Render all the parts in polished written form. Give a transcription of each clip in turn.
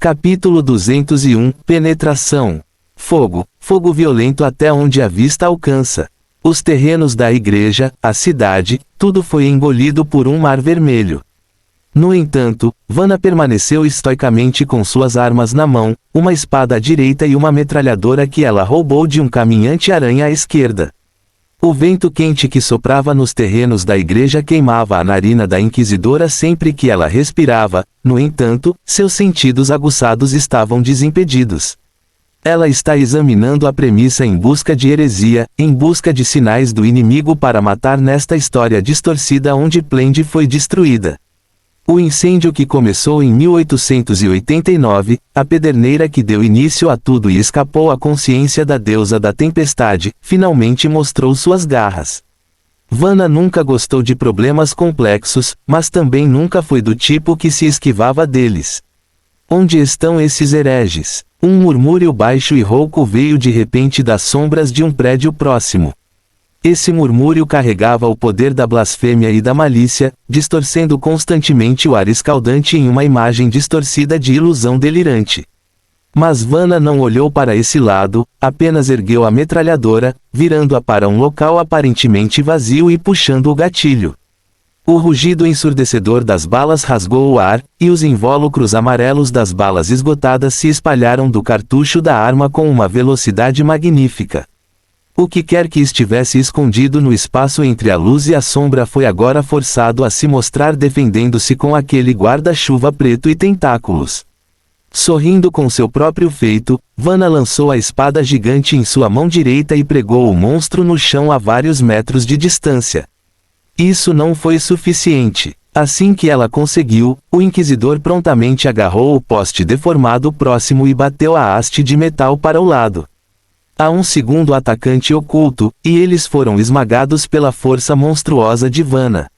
Capítulo 201 Penetração. Fogo, fogo violento até onde a vista alcança. Os terrenos da igreja, a cidade, tudo foi engolido por um mar vermelho. No entanto, Vanna permaneceu estoicamente com suas armas na mão, uma espada à direita e uma metralhadora que ela roubou de um caminhante-aranha à esquerda. O vento quente que soprava nos terrenos da igreja queimava a narina da inquisidora sempre que ela respirava, no entanto, seus sentidos aguçados estavam desimpedidos. Ela está examinando a premissa em busca de heresia, em busca de sinais do inimigo para matar nesta história distorcida onde Plende foi destruída. O incêndio que começou em 1889, a pederneira que deu início a tudo e escapou à consciência da deusa da tempestade, finalmente mostrou suas garras. Vanna nunca gostou de problemas complexos, mas também nunca foi do tipo que se esquivava deles. Onde estão esses hereges? Um murmúrio baixo e rouco veio de repente das sombras de um prédio próximo. Esse murmúrio carregava o poder da blasfêmia e da malícia, distorcendo constantemente o ar escaldante em uma imagem distorcida de ilusão delirante. Mas Vanna não olhou para esse lado, apenas ergueu a metralhadora, virando-a para um local aparentemente vazio e puxando o gatilho. O rugido ensurdecedor das balas rasgou o ar, e os invólucros amarelos das balas esgotadas se espalharam do cartucho da arma com uma velocidade magnífica. O que quer que estivesse escondido no espaço entre a luz e a sombra foi agora forçado a se mostrar defendendo-se com aquele guarda-chuva preto e tentáculos. Sorrindo com seu próprio feito, Vanna lançou a espada gigante em sua mão direita e pregou o monstro no chão a vários metros de distância. Isso não foi suficiente. Assim que ela conseguiu, o inquisidor prontamente agarrou o poste deformado próximo e bateu a haste de metal para o lado. Há um segundo atacante oculto, e eles foram esmagados pela força monstruosa de Vanna.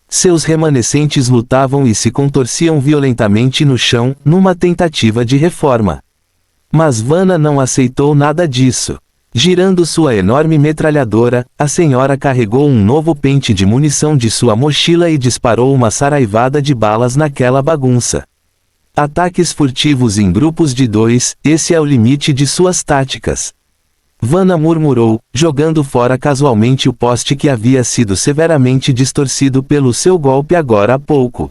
Seus remanescentes lutavam e se contorciam violentamente no chão, numa tentativa de reforma. Mas Vanna não aceitou nada disso. Girando sua enorme metralhadora, a senhora carregou um novo pente de munição de sua mochila e disparou uma saraivada de balas naquela bagunça. Ataques furtivos em grupos de 2, esse é o limite de suas táticas. Vanna murmurou, jogando fora casualmente o poste que havia sido severamente distorcido pelo seu golpe agora há pouco.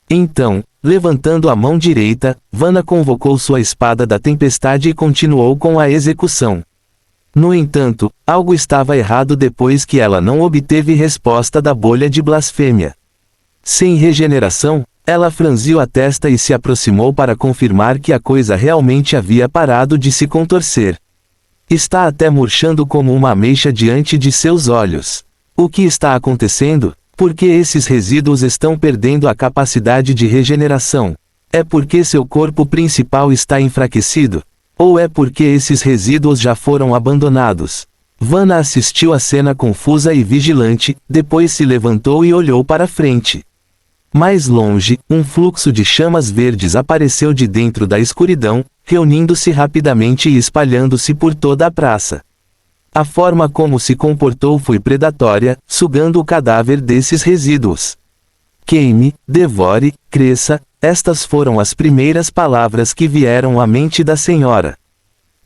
Então, levantando a mão direita, Vanna convocou sua espada da tempestade e continuou com a execução. No entanto, algo estava errado depois que ela não obteve resposta da bolha de blasfêmia. Sem regeneração, ela franziu a testa e se aproximou para confirmar que a coisa realmente havia parado de se contorcer. Está até murchando como uma ameixa diante de seus olhos. O que está acontecendo? Por que esses resíduos estão perdendo a capacidade de regeneração? É porque seu corpo principal está enfraquecido? Ou é porque esses resíduos já foram abandonados? Vanna assistiu à cena confusa e vigilante, depois se levantou e olhou para frente. Mais longe, um fluxo de chamas verdes apareceu de dentro da escuridão, reunindo-se rapidamente e espalhando-se por toda a praça. A forma como se comportou foi predatória, sugando o cadáver desses resíduos. Queime, devore, cresça, estas foram as primeiras palavras que vieram à mente da senhora.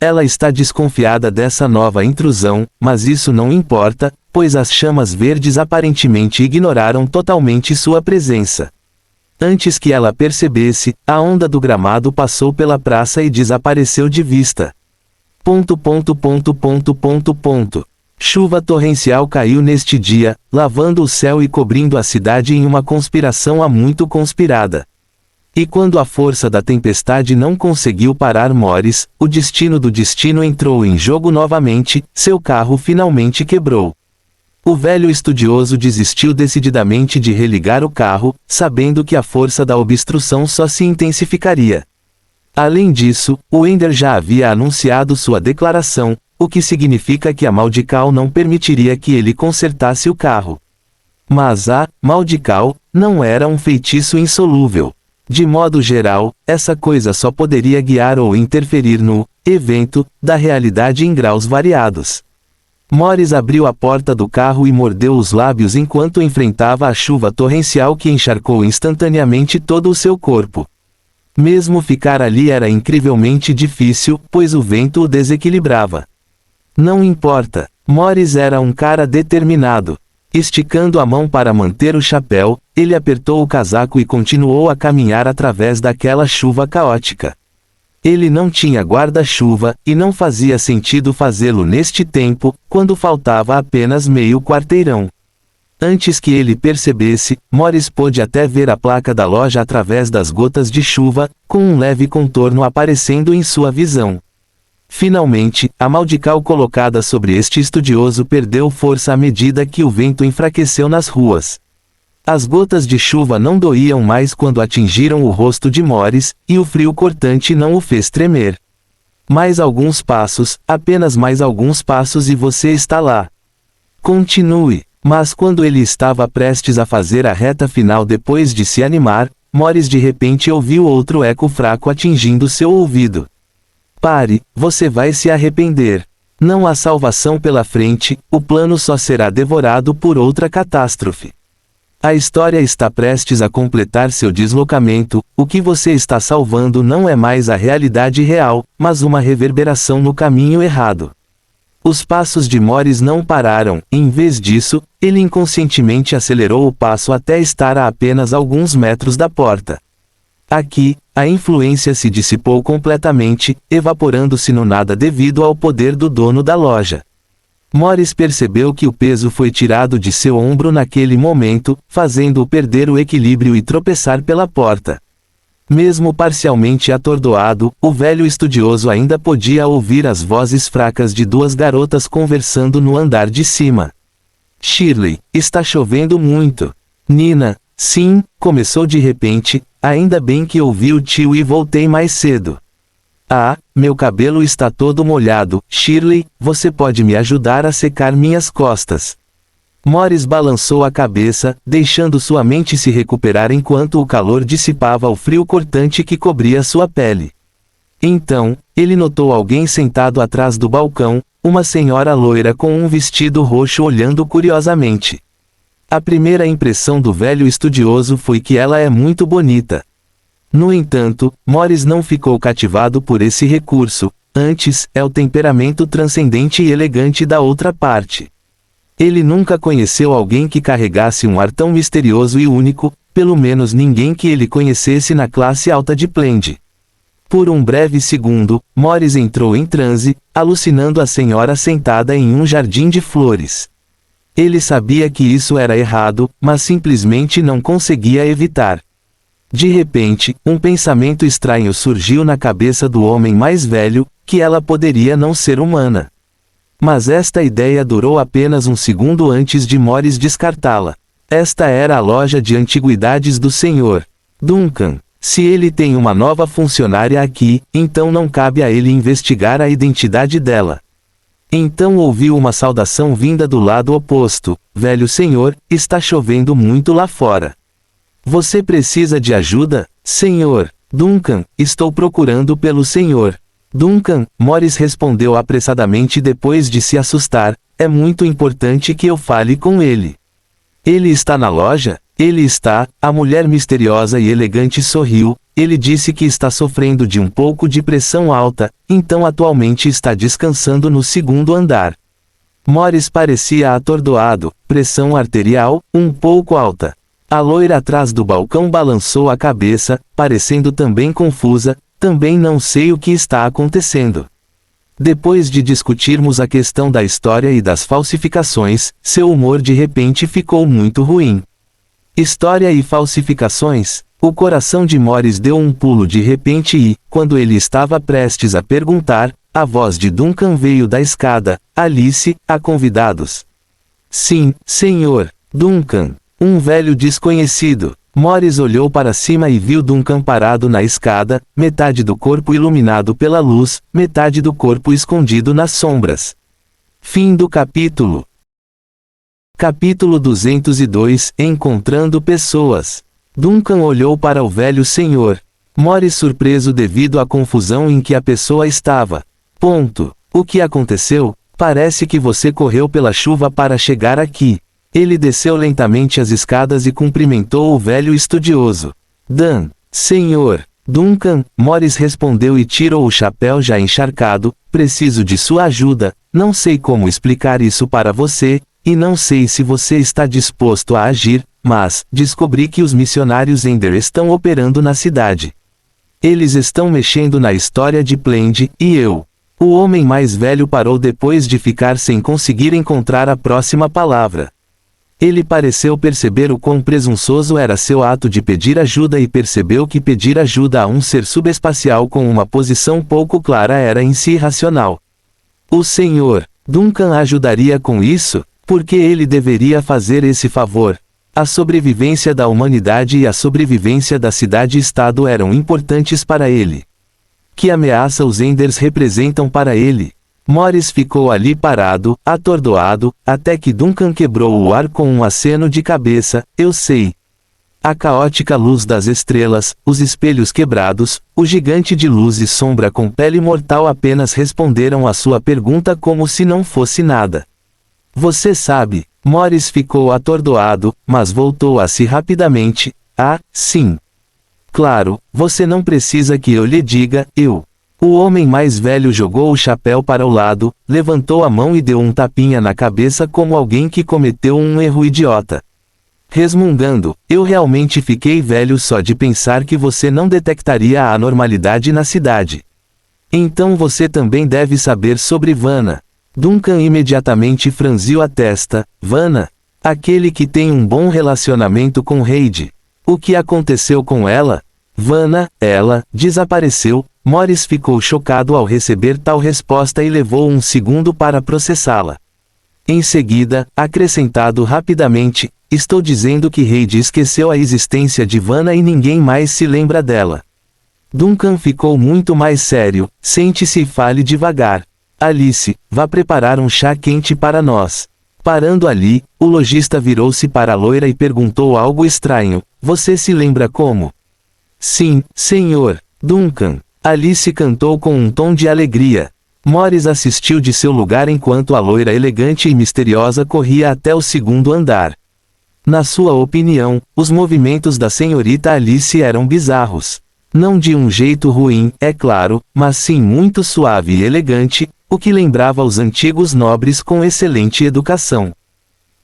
Ela está desconfiada dessa nova intrusão, mas isso não importa, pois as chamas verdes aparentemente ignoraram totalmente sua presença. Antes que ela percebesse, a onda do gramado passou pela praça e desapareceu de vista. Chuva torrencial caiu neste dia, lavando o céu e cobrindo a cidade em uma conspiração há muito conspirada. E quando a força da tempestade não conseguiu parar Morris, o destino do destino entrou em jogo novamente, seu carro finalmente quebrou. O velho estudioso desistiu decididamente de religar o carro, sabendo que a força da obstrução só se intensificaria. Além disso, o Ender já havia anunciado sua declaração, o que significa que a Maldical não permitiria que ele consertasse o carro. Mas a Maldical não era um feitiço insolúvel. De modo geral, essa coisa só poderia guiar ou interferir no evento da realidade em graus variados. Morris abriu a porta do carro e mordeu os lábios enquanto enfrentava a chuva torrencial que encharcou instantaneamente todo o seu corpo. Mesmo ficar ali era incrivelmente difícil, pois o vento o desequilibrava. Não importa, Morris era um cara determinado. Esticando a mão para manter o chapéu, ele apertou o casaco e continuou a caminhar através daquela chuva caótica. Ele não tinha guarda-chuva, e não fazia sentido fazê-lo neste tempo, quando faltava apenas meio quarteirão. Antes que ele percebesse, Morris pôde até ver a placa da loja através das gotas de chuva, com um leve contorno aparecendo em sua visão. Finalmente, a maldical colocada sobre este estudioso perdeu força à medida que o vento enfraqueceu nas ruas. As gotas de chuva não doíam mais quando atingiram o rosto de Morris, e o frio cortante não o fez tremer. Mais alguns passos, apenas mais alguns passos e você está lá. Continue. Mas quando ele estava prestes a fazer a reta final depois de se animar, Morris de repente ouviu outro eco fraco atingindo seu ouvido. Pare, você vai se arrepender. Não há salvação pela frente, o plano só será devorado por outra catástrofe. A história está prestes a completar seu deslocamento, o que você está salvando não é mais a realidade real, mas uma reverberação no caminho errado. Os passos de Morris não pararam, em vez disso, ele inconscientemente acelerou o passo até estar a apenas alguns metros da porta. Aqui, a influência se dissipou completamente, evaporando-se no nada devido ao poder do dono da loja. Morris percebeu que o peso foi tirado de seu ombro naquele momento, fazendo-o perder o equilíbrio e tropeçar pela porta. Mesmo parcialmente atordoado, o velho estudioso ainda podia ouvir as vozes fracas de duas garotas conversando no andar de cima. Shirley, está chovendo muito. Nina, sim, começou de repente, ainda bem que ouvi o tio e voltei mais cedo. Ah, meu cabelo está todo molhado. Shirley, você pode me ajudar a secar minhas costas. Morris balançou a cabeça, deixando sua mente se recuperar enquanto o calor dissipava o frio cortante que cobria sua pele. Então, ele notou alguém sentado atrás do balcão, uma senhora loira com um vestido roxo olhando curiosamente. A primeira impressão do velho estudioso foi que ela é muito bonita. No entanto, Morris não ficou cativado por esse recurso, antes, é o temperamento transcendente e elegante da outra parte. Ele nunca conheceu alguém que carregasse um ar tão misterioso e único, pelo menos ninguém que ele conhecesse na classe alta de Plende. Por um breve segundo, Morris entrou em transe, alucinando a senhora sentada em um jardim de flores. Ele sabia que isso era errado, mas simplesmente não conseguia evitar. De repente, um pensamento estranho surgiu na cabeça do homem mais velho, que ela poderia não ser humana. Mas esta ideia durou apenas um segundo antes de Morris descartá-la. Esta era a loja de antiguidades do Sr. Duncan. Se ele tem uma nova funcionária aqui, então não cabe a ele investigar a identidade dela. Então ouviu uma saudação vinda do lado oposto. Velho senhor, está chovendo muito lá fora. Você precisa de ajuda, Sr. Duncan? Estou procurando pelo Sr. Duncan, Morris respondeu apressadamente depois de se assustar. É muito importante que eu fale com ele. Ele está na loja? Ele está. A mulher misteriosa e elegante sorriu. Ele disse que está sofrendo de um pouco de pressão alta, então atualmente está descansando no segundo andar. Morris parecia atordoado. Pressão arterial, um pouco alta. A loira atrás do balcão balançou a cabeça, parecendo também confusa. Também não sei o que está acontecendo. Depois de discutirmos a questão da história e das falsificações, seu humor de repente ficou muito ruim. História e falsificações? O coração de Morris deu um pulo de repente e, quando ele estava prestes a perguntar, a voz de Duncan veio da escada. Alice, há convidados. Sim, senhor. Duncan. Um velho desconhecido. Morris olhou para cima e viu Duncan parado na escada, metade do corpo iluminado pela luz, metade do corpo escondido nas sombras. Fim do capítulo. Capítulo 202, Encontrando Pessoas. Duncan olhou para o velho senhor. Morris surpreso devido à confusão em que a pessoa estava. O que aconteceu? Parece que você correu pela chuva para chegar aqui. Ele desceu lentamente as escadas e cumprimentou o velho estudioso. Dan, senhor. Duncan, Morris respondeu e tirou o chapéu já encharcado, preciso de sua ajuda, não sei como explicar isso para você, e não sei se você está disposto a agir, mas, descobri que os missionários Ender estão operando na cidade. Eles estão mexendo na história de Plend, e eu. O homem mais velho parou depois de ficar sem conseguir encontrar a próxima palavra. Ele pareceu perceber o quão presunçoso era seu ato de pedir ajuda e percebeu que pedir ajuda a um ser subespacial com uma posição pouco clara era em si irracional. O Sr. Duncan ajudaria com isso? Por que ele deveria fazer esse favor? A sobrevivência da humanidade e a sobrevivência da cidade-estado eram importantes para ele. Que ameaça os Enders representam para ele? Morris ficou ali parado, atordoado, até que Duncan quebrou o ar com um aceno de cabeça. Eu sei. A caótica luz das estrelas, os espelhos quebrados, o gigante de luz e sombra com pele mortal apenas responderam à sua pergunta como se não fosse nada. Você sabe. Morris ficou atordoado, mas voltou a si rapidamente. Ah, sim. Claro, você não precisa que eu lhe diga, eu. O homem mais velho jogou o chapéu para o lado, levantou a mão e deu um tapinha na cabeça como alguém que cometeu um erro idiota. Resmungando, eu realmente fiquei velho só de pensar que você não detectaria a anormalidade na cidade. Então você também deve saber sobre Vanna. Duncan imediatamente franziu a testa. Vanna? Aquele que tem um bom relacionamento com Reid. O que aconteceu com ela? Vanna, ela, desapareceu. Morris ficou chocado ao receber tal resposta e levou um segundo para processá-la. Em seguida, acrescentado rapidamente, estou dizendo que Reid esqueceu a existência de Vanna e ninguém mais se lembra dela. Duncan ficou muito mais sério. Sente-se e fale devagar. Alice, vá preparar um chá quente para nós. Parando ali, o lojista virou-se para a loira e perguntou algo estranho. Você se lembra como? Sim, senhor. Duncan. Alice cantou com um tom de alegria. Morris assistiu de seu lugar enquanto a loira elegante e misteriosa corria até o segundo andar. Na sua opinião, os movimentos da senhorita Alice eram bizarros. Não de um jeito ruim, é claro, mas sim muito suave e elegante, o que lembrava os antigos nobres com excelente educação.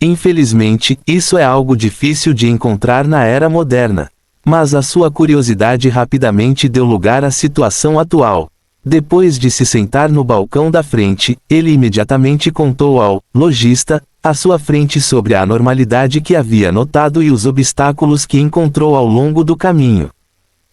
Infelizmente, isso é algo difícil de encontrar na era moderna. Mas a sua curiosidade rapidamente deu lugar à situação atual. Depois de se sentar no balcão da frente, ele imediatamente contou ao lojista à sua frente sobre a anormalidade que havia notado e os obstáculos que encontrou ao longo do caminho.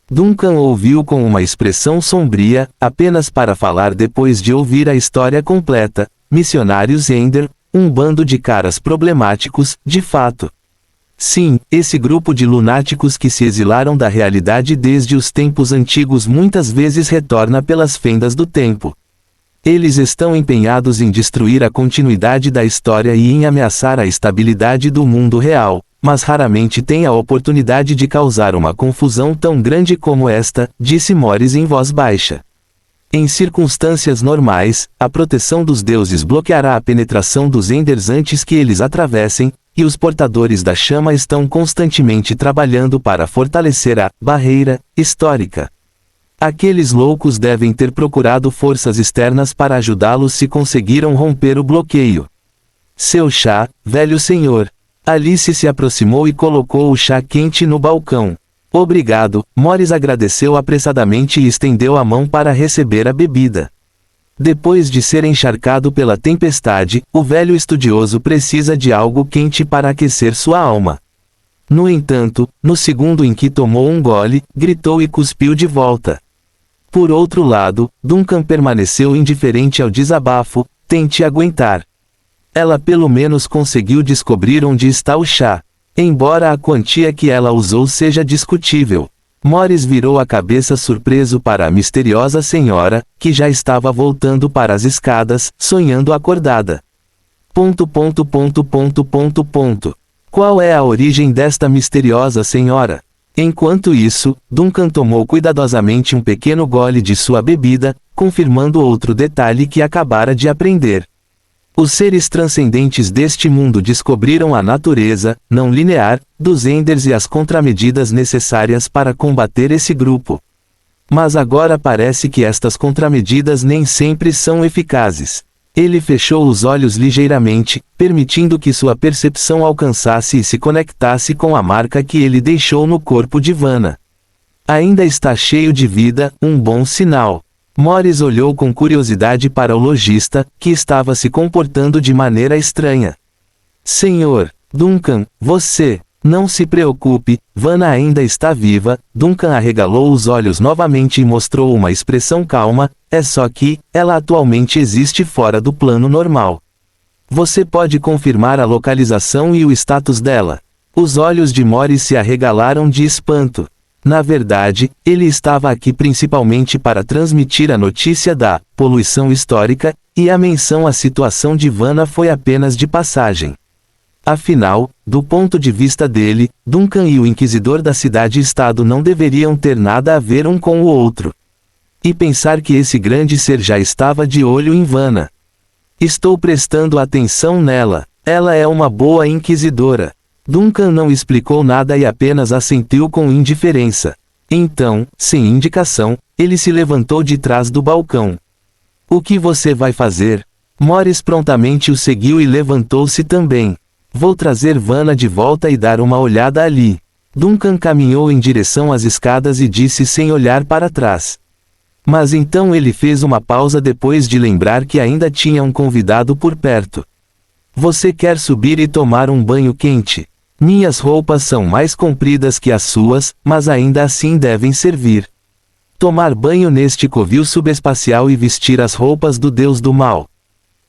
Duncan ouviu com uma expressão sombria, apenas para falar depois de ouvir a história completa. Missionários Ender, um bando de caras problemáticos, de fato. Sim, esse grupo de lunáticos que se exilaram da realidade desde os tempos antigos muitas vezes retorna pelas fendas do tempo. Eles estão empenhados em destruir a continuidade da história e em ameaçar a estabilidade do mundo real, mas raramente têm a oportunidade de causar uma confusão tão grande como esta, disse Morris em voz baixa. Em circunstâncias normais, a proteção dos deuses bloqueará a penetração dos Enders antes que eles atravessem, e os portadores da chama estão constantemente trabalhando para fortalecer a barreira histórica. Aqueles loucos devem ter procurado forças externas para ajudá-los se conseguiram romper o bloqueio. Seu chá, velho senhor. Alice se aproximou e colocou o chá quente no balcão. Obrigado, Morris agradeceu apressadamente e estendeu a mão para receber a bebida. Depois de ser encharcado pela tempestade, o velho estudioso precisa de algo quente para aquecer sua alma. No entanto, no segundo em que tomou um gole, gritou e cuspiu de volta. Por outro lado, Duncan permaneceu indiferente ao desabafo. Tente aguentar. Ela pelo menos conseguiu descobrir onde está o chá. Embora a quantia que ela usou seja discutível. Morris virou a cabeça surpreso para a misteriosa senhora, que já estava voltando para as escadas, sonhando acordada. Qual é a origem desta misteriosa senhora? Enquanto isso, Duncan tomou cuidadosamente um pequeno gole de sua bebida, confirmando outro detalhe que acabara de aprender. Os seres transcendentes deste mundo descobriram a natureza, não linear, dos Enders e as contramedidas necessárias para combater esse grupo. Mas agora parece que estas contramedidas nem sempre são eficazes. Ele fechou os olhos ligeiramente, permitindo que sua percepção alcançasse e se conectasse com a marca que ele deixou no corpo de Vanna. Ainda está cheio de vida, um bom sinal. Morris olhou com curiosidade para o lojista, que estava se comportando de maneira estranha. Senhor Duncan, você... Não se preocupe, Vanna ainda está viva. Duncan arregalou os olhos novamente e mostrou uma expressão calma, é só que, ela atualmente existe fora do plano normal. Você pode confirmar a localização e o status dela? Os olhos de Morris se arregalaram de espanto. Na verdade, ele estava aqui principalmente para transmitir a notícia da poluição histórica, e a menção à situação de Vanna foi apenas de passagem. Afinal, do ponto de vista dele, Duncan e o Inquisidor da Cidade-Estado não deveriam ter nada a ver um com o outro. E pensar que esse grande ser já estava de olho em Vanna. Estou prestando atenção nela. Ela é uma boa inquisidora. Duncan não explicou nada e apenas assentiu com indiferença. Então, sem indicação, ele se levantou de trás do balcão. O que você vai fazer? Morris prontamente o seguiu e levantou-se também. Vou trazer Vanna de volta e dar uma olhada ali. Duncan caminhou em direção às escadas e disse sem olhar para trás. Mas então ele fez uma pausa depois de lembrar que ainda tinha um convidado por perto. Você quer subir e tomar um banho quente? Minhas roupas são mais compridas que as suas, mas ainda assim devem servir. Tomar banho neste covil subespacial e vestir as roupas do Deus do Mal.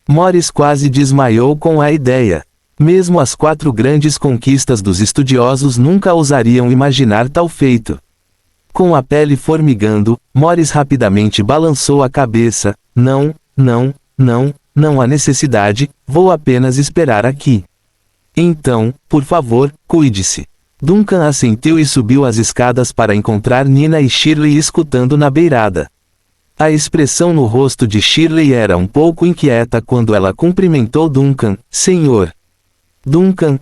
Morris quase desmaiou com a ideia. Mesmo as 4 grandes conquistas dos estudiosos nunca ousariam imaginar tal feito. Com a pele formigando, Morris rapidamente balançou a cabeça. Não, não, não, não há necessidade, vou apenas esperar aqui. Então, por favor, cuide-se. Duncan assentiu e subiu as escadas para encontrar Nina e Shirley escutando na beirada. A expressão no rosto de Shirley era um pouco inquieta quando ela cumprimentou Duncan. Senhor Duncan,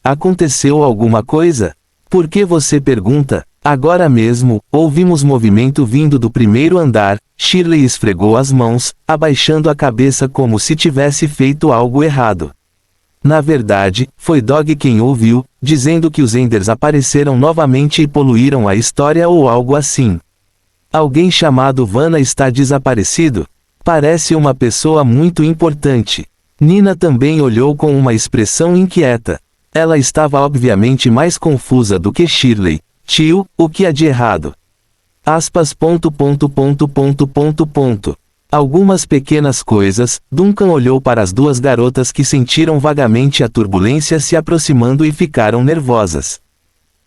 aconteceu alguma coisa? Por que você pergunta? Agora mesmo, ouvimos movimento vindo do primeiro andar. Shirley esfregou as mãos, abaixando a cabeça como se tivesse feito algo errado. Na verdade, foi Dog quem ouviu, dizendo que os Enders apareceram novamente e poluíram a história ou algo assim. Alguém chamado Vanna está desaparecido? Parece uma pessoa muito importante. Nina também olhou com uma expressão inquieta. Ela estava obviamente mais confusa do que Shirley. Tio, o que há de errado? Algumas pequenas coisas. Duncan olhou para as 2 garotas que sentiram vagamente a turbulência se aproximando e ficaram nervosas.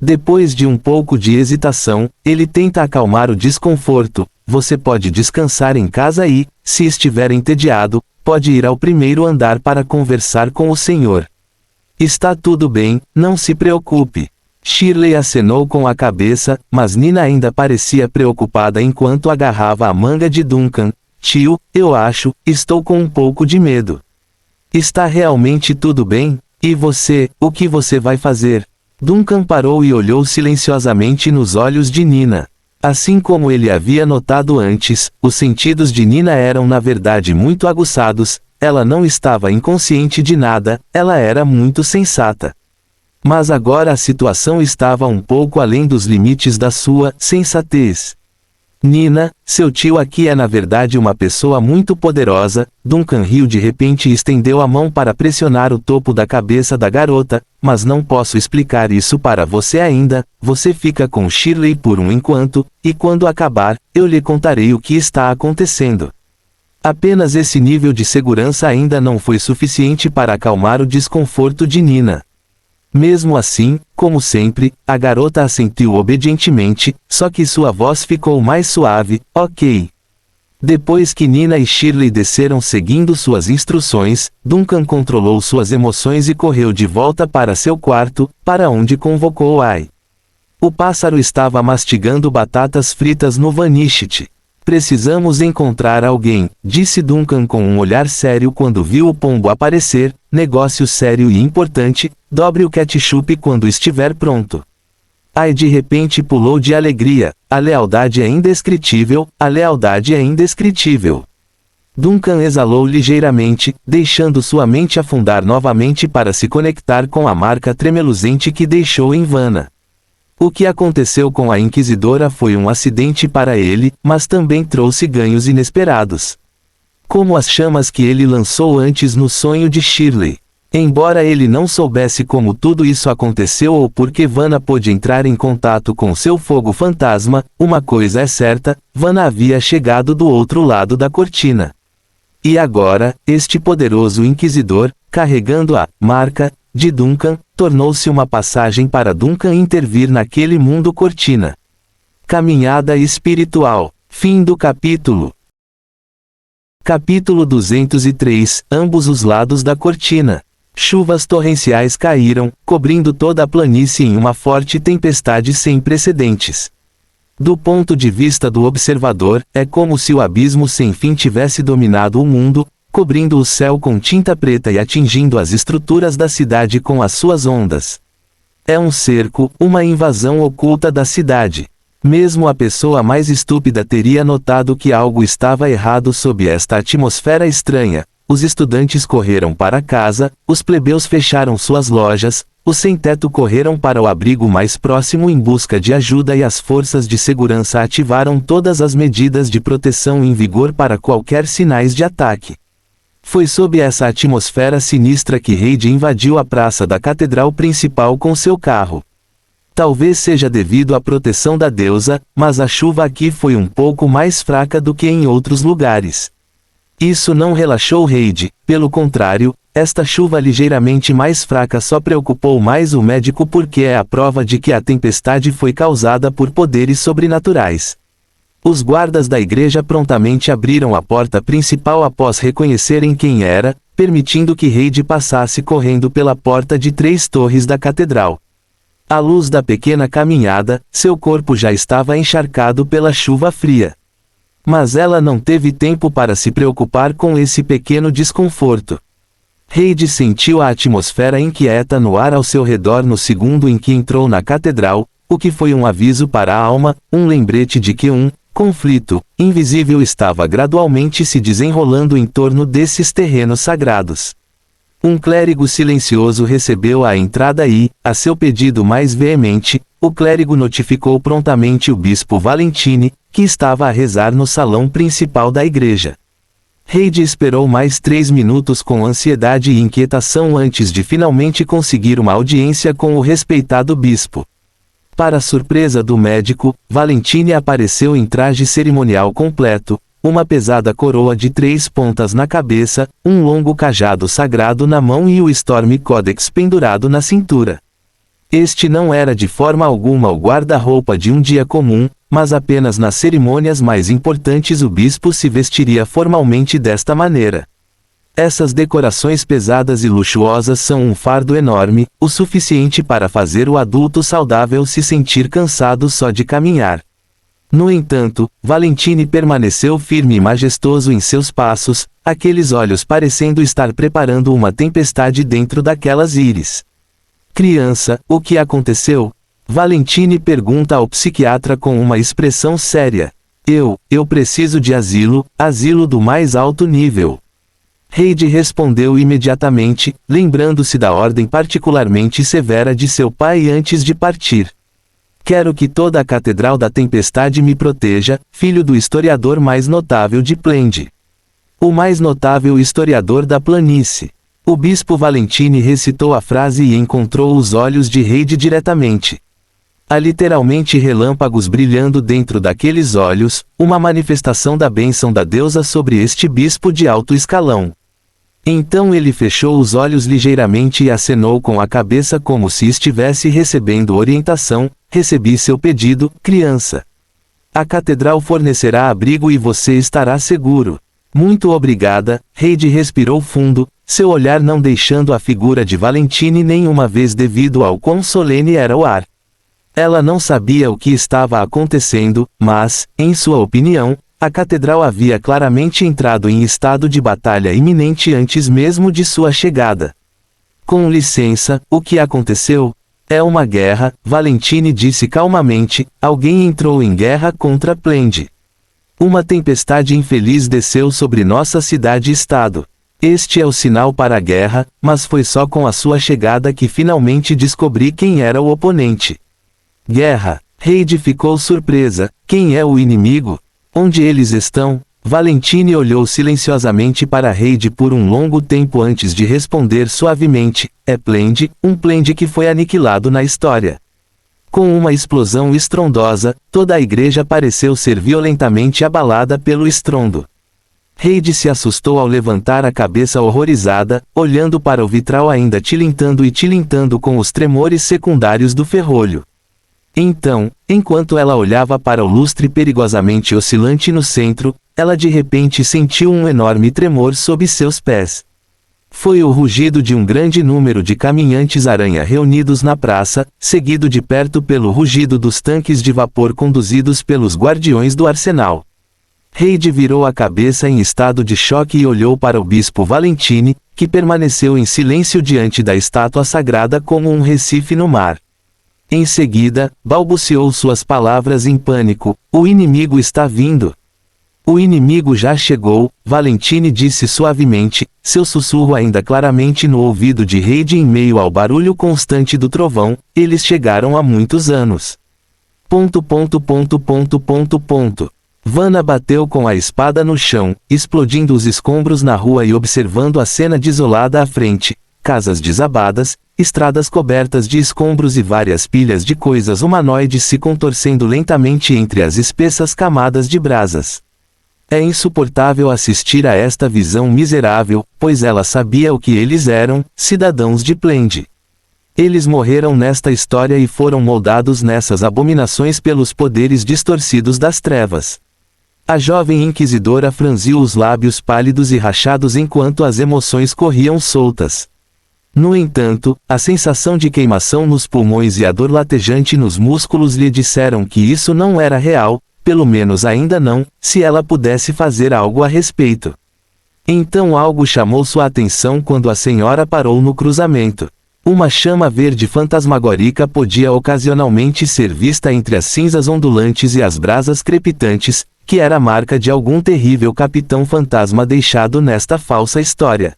Depois de um pouco de hesitação, ele tenta acalmar o desconforto. Você pode descansar em casa e, se estiver entediado, pode ir ao primeiro andar para conversar com o senhor. Está tudo bem, não se preocupe. Shirley acenou com a cabeça, mas Nina ainda parecia preocupada enquanto agarrava a manga de Duncan. Tio, eu acho, estou com um pouco de medo. Está realmente tudo bem? E você, o que você vai fazer? Duncan parou e olhou silenciosamente nos olhos de Nina. Assim como ele havia notado antes, os sentidos de Nina eram na verdade muito aguçados. Ela não estava inconsciente de nada, ela era muito sensata. Mas agora a situação estava um pouco além dos limites da sua sensatez. Nina, seu tio aqui é na verdade uma pessoa muito poderosa. Duncan riu de repente e estendeu a mão para pressionar o topo da cabeça da garota. Mas não posso explicar isso para você ainda. Você fica com Shirley por um enquanto, e quando acabar, eu lhe contarei o que está acontecendo. Apenas esse nível de segurança ainda não foi suficiente para acalmar o desconforto de Nina. Mesmo assim, como sempre, a garota assentiu obedientemente, só que sua voz ficou mais suave. Ok. Depois que Nina e Shirley desceram seguindo suas instruções, Duncan controlou suas emoções e correu de volta para seu quarto, para onde convocou Ai. O pássaro estava mastigando batatas fritas no Vanishit. Precisamos encontrar alguém, disse Duncan com um olhar sério quando viu o pombo aparecer. Negócio sério e importante, dobre o ketchup quando estiver pronto. Ai, de repente pulou de alegria. A lealdade é indescritível, a lealdade é indescritível. Duncan exalou ligeiramente, deixando sua mente afundar novamente para se conectar com a marca tremeluzente que deixou em Vanna. O que aconteceu com a Inquisidora foi um acidente para ele, mas também trouxe ganhos inesperados. Como as chamas que ele lançou antes no sonho de Shirley. Embora ele não soubesse como tudo isso aconteceu ou por que Vanna pôde entrar em contato com seu fogo fantasma, uma coisa é certa, Vanna havia chegado do outro lado da cortina. E agora, este poderoso Inquisidor, carregando a marca de Duncan, tornou-se uma passagem para Duncan intervir naquele mundo cortina. Caminhada espiritual. Fim do capítulo. Capítulo 203. Ambos os lados da cortina. Chuvas torrenciais caíram, cobrindo toda a planície em uma forte tempestade sem precedentes. Do ponto de vista do observador, é como se o abismo sem fim tivesse dominado o mundo, cobrindo o céu com tinta preta e atingindo as estruturas da cidade com as suas ondas. É um cerco, uma invasão oculta da cidade. Mesmo a pessoa mais estúpida teria notado que algo estava errado sob esta atmosfera estranha. Os estudantes correram para casa, os plebeus fecharam suas lojas, os sem-teto correram para o abrigo mais próximo em busca de ajuda e as forças de segurança ativaram todas as medidas de proteção em vigor para qualquer sinais de ataque. Foi sob essa atmosfera sinistra que Reid invadiu a praça da catedral principal com seu carro. Talvez seja devido à proteção da deusa, mas a chuva aqui foi um pouco mais fraca do que em outros lugares. Isso não relaxou Reid, pelo contrário, esta chuva ligeiramente mais fraca só preocupou mais o médico porque é a prova de que a tempestade foi causada por poderes sobrenaturais. Os guardas da igreja prontamente abriram a porta principal após reconhecerem quem era, permitindo que Reid passasse correndo pela porta de 3 torres da catedral. À luz da pequena caminhada, seu corpo já estava encharcado pela chuva fria. Mas ela não teve tempo para se preocupar com esse pequeno desconforto. Reid sentiu a atmosfera inquieta no ar ao seu redor no segundo em que entrou na catedral, o que foi um aviso para a alma, um lembrete de que um conflito invisível estava gradualmente se desenrolando em torno desses terrenos sagrados. Um clérigo silencioso recebeu a entrada e, a seu pedido mais veemente, o clérigo notificou prontamente o bispo Valentine, que estava a rezar no salão principal da igreja. Reid esperou mais 3 minutos com ansiedade e inquietação antes de finalmente conseguir uma audiência com o respeitado bispo. Para surpresa do médico, Valentine apareceu em traje cerimonial completo, uma pesada coroa de 3 pontas na cabeça, um longo cajado sagrado na mão e o Storm Codex pendurado na cintura. Este não era de forma alguma o guarda-roupa de um dia comum, mas apenas nas cerimônias mais importantes o bispo se vestiria formalmente desta maneira. Essas decorações pesadas e luxuosas são um fardo enorme, o suficiente para fazer o adulto saudável se sentir cansado só de caminhar. No entanto, Valentine permaneceu firme e majestoso em seus passos, aqueles olhos parecendo estar preparando uma tempestade dentro daquelas íris. Criança, o que aconteceu? Valentine pergunta ao psiquiatra com uma expressão séria. Eu preciso de asilo, asilo do mais alto nível. Reid respondeu imediatamente, lembrando-se da ordem particularmente severa de seu pai antes de partir. Quero que toda a Catedral da Tempestade me proteja, filho do historiador mais notável de Plende. O mais notável historiador da planície. O bispo Valentine recitou a frase e encontrou os olhos de Reid diretamente. Há literalmente relâmpagos brilhando dentro daqueles olhos, uma manifestação da bênção da deusa sobre este bispo de alto escalão. Então ele fechou os olhos ligeiramente e acenou com a cabeça como se estivesse recebendo orientação. Recebi seu pedido, criança. A catedral fornecerá abrigo e você estará seguro. Muito obrigada. Reid respirou fundo, seu olhar não deixando a figura de Valentine nenhuma vez devido ao quão solene era o ar. Ela não sabia o que estava acontecendo, mas, em sua opinião, a catedral havia claramente entrado em estado de batalha iminente antes mesmo de sua chegada. Com licença, o que aconteceu? É uma guerra, Valentine disse calmamente, alguém entrou em guerra contra Plende. Uma tempestade infeliz desceu sobre nossa cidade-estado. Este é o sinal para a guerra, mas foi só com a sua chegada que finalmente descobri quem era o oponente. Guerra. Reide ficou surpresa. Quem é o inimigo? Onde eles estão? Valentine olhou silenciosamente para Reide por um longo tempo antes de responder suavemente, é Plende, um Plende que foi aniquilado na história. Com uma explosão estrondosa, toda a igreja pareceu ser violentamente abalada pelo estrondo. Reide se assustou ao levantar a cabeça horrorizada, olhando para o vitral ainda tilintando e tilintando com os tremores secundários do ferrolho. Então, enquanto ela olhava para o lustre perigosamente oscilante no centro, ela de repente sentiu um enorme tremor sob seus pés. Foi o rugido de um grande número de caminhantes-aranha reunidos na praça, seguido de perto pelo rugido dos tanques de vapor conduzidos pelos guardiões do arsenal. Reide virou a cabeça em estado de choque e olhou para o bispo Valentine, que permaneceu em silêncio diante da estátua sagrada como um recife no mar. Em seguida, balbuciou suas palavras em pânico, o inimigo está vindo. O inimigo já chegou, Valentine disse suavemente, seu sussurro ainda claramente no ouvido de Reide em meio ao barulho constante do trovão, eles chegaram há muitos anos. ... Vanna bateu com a espada no chão, explodindo os escombros na rua e observando a cena desolada à frente, casas desabadas, estradas cobertas de escombros e várias pilhas de coisas humanoides se contorcendo lentamente entre as espessas camadas de brasas. É insuportável assistir a esta visão miserável, pois ela sabia o que eles eram, cidadãos de Plende. Eles morreram nesta história e foram moldados nessas abominações pelos poderes distorcidos das trevas. A jovem inquisidora franziu os lábios pálidos e rachados enquanto as emoções corriam soltas. No entanto, a sensação de queimação nos pulmões e a dor latejante nos músculos lhe disseram que isso não era real, pelo menos ainda não, se ela pudesse fazer algo a respeito. Então algo chamou sua atenção quando a senhora parou no cruzamento. Uma chama verde fantasmagórica podia ocasionalmente ser vista entre as cinzas ondulantes e as brasas crepitantes, que era a marca de algum terrível capitão fantasma deixado nesta falsa história.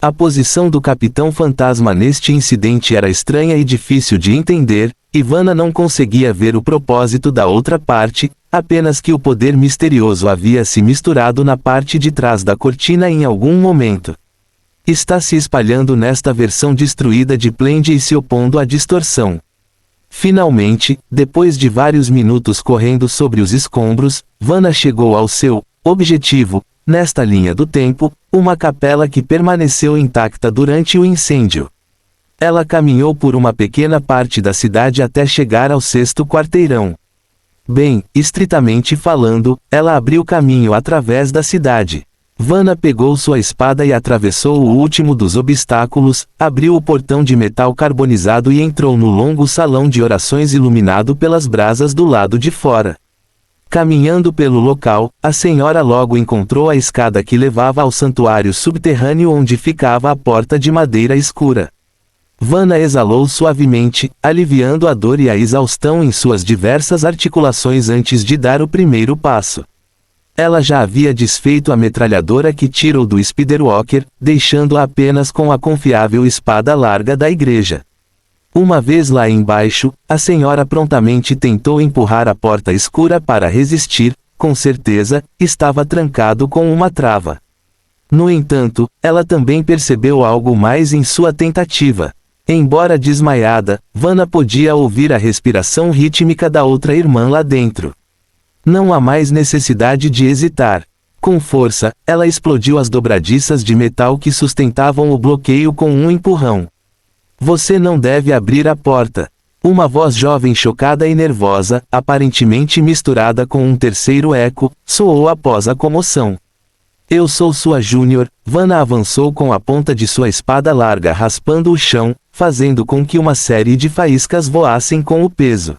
A posição do capitão fantasma neste incidente era estranha e difícil de entender, e Vanna não conseguia ver o propósito da outra parte, apenas que o poder misterioso havia se misturado na parte de trás da cortina em algum momento. Está se espalhando nesta versão destruída de Plende e se opondo à distorção. Finalmente, depois de vários minutos correndo sobre os escombros, Vanna chegou ao seu objetivo, nesta linha do tempo, uma capela que permaneceu intacta durante o incêndio. Ela caminhou por uma pequena parte da cidade até chegar ao 6º quarteirão. Bem, estritamente falando, ela abriu caminho através da cidade. Vanna pegou sua espada e atravessou o último dos obstáculos, abriu o portão de metal carbonizado e entrou no longo salão de orações iluminado pelas brasas do lado de fora. Caminhando pelo local, a senhora logo encontrou a escada que levava ao santuário subterrâneo onde ficava a porta de madeira escura. Vanna exalou suavemente, aliviando a dor e a exaustão em suas diversas articulações antes de dar o primeiro passo. Ela já havia desfeito a metralhadora que tirou do Speederwalker, deixando-a apenas com a confiável espada larga da igreja. Uma vez lá embaixo, a senhora prontamente tentou empurrar a porta escura para resistir, com certeza, estava trancado com uma trava. No entanto, ela também percebeu algo mais em sua tentativa. Embora desmaiada, Vanna podia ouvir a respiração rítmica da outra irmã lá dentro. Não há mais necessidade de hesitar. Com força, ela explodiu as dobradiças de metal que sustentavam o bloqueio com um empurrão. Você não deve abrir a porta. Uma voz jovem chocada e nervosa, aparentemente misturada com um terceiro eco, soou após a comoção. Eu sou sua Júnior. Vanna avançou com a ponta de sua espada larga raspando o chão, fazendo com que uma série de faíscas voassem com o peso.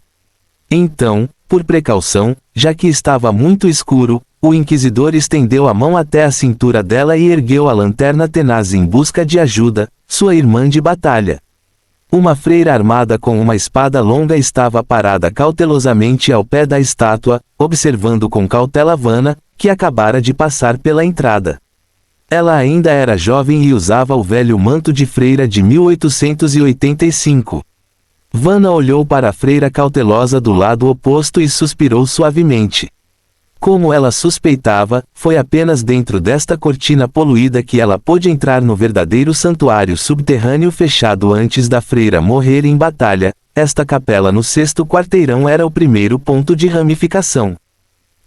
Então, por precaução, já que estava muito escuro, o inquisidor estendeu a mão até a cintura dela e ergueu a lanterna tenaz em busca de ajuda, sua irmã de batalha. Uma freira armada com uma espada longa estava parada cautelosamente ao pé da estátua, observando com cautela Vanna, que acabara de passar pela entrada. Ela ainda era jovem e usava o velho manto de freira de 1885. Vanna olhou para a freira cautelosa do lado oposto e suspirou suavemente. Como ela suspeitava, foi apenas dentro desta cortina poluída que ela pôde entrar no verdadeiro santuário subterrâneo fechado antes da freira morrer em batalha. Esta capela no 6º quarteirão era o primeiro ponto de ramificação.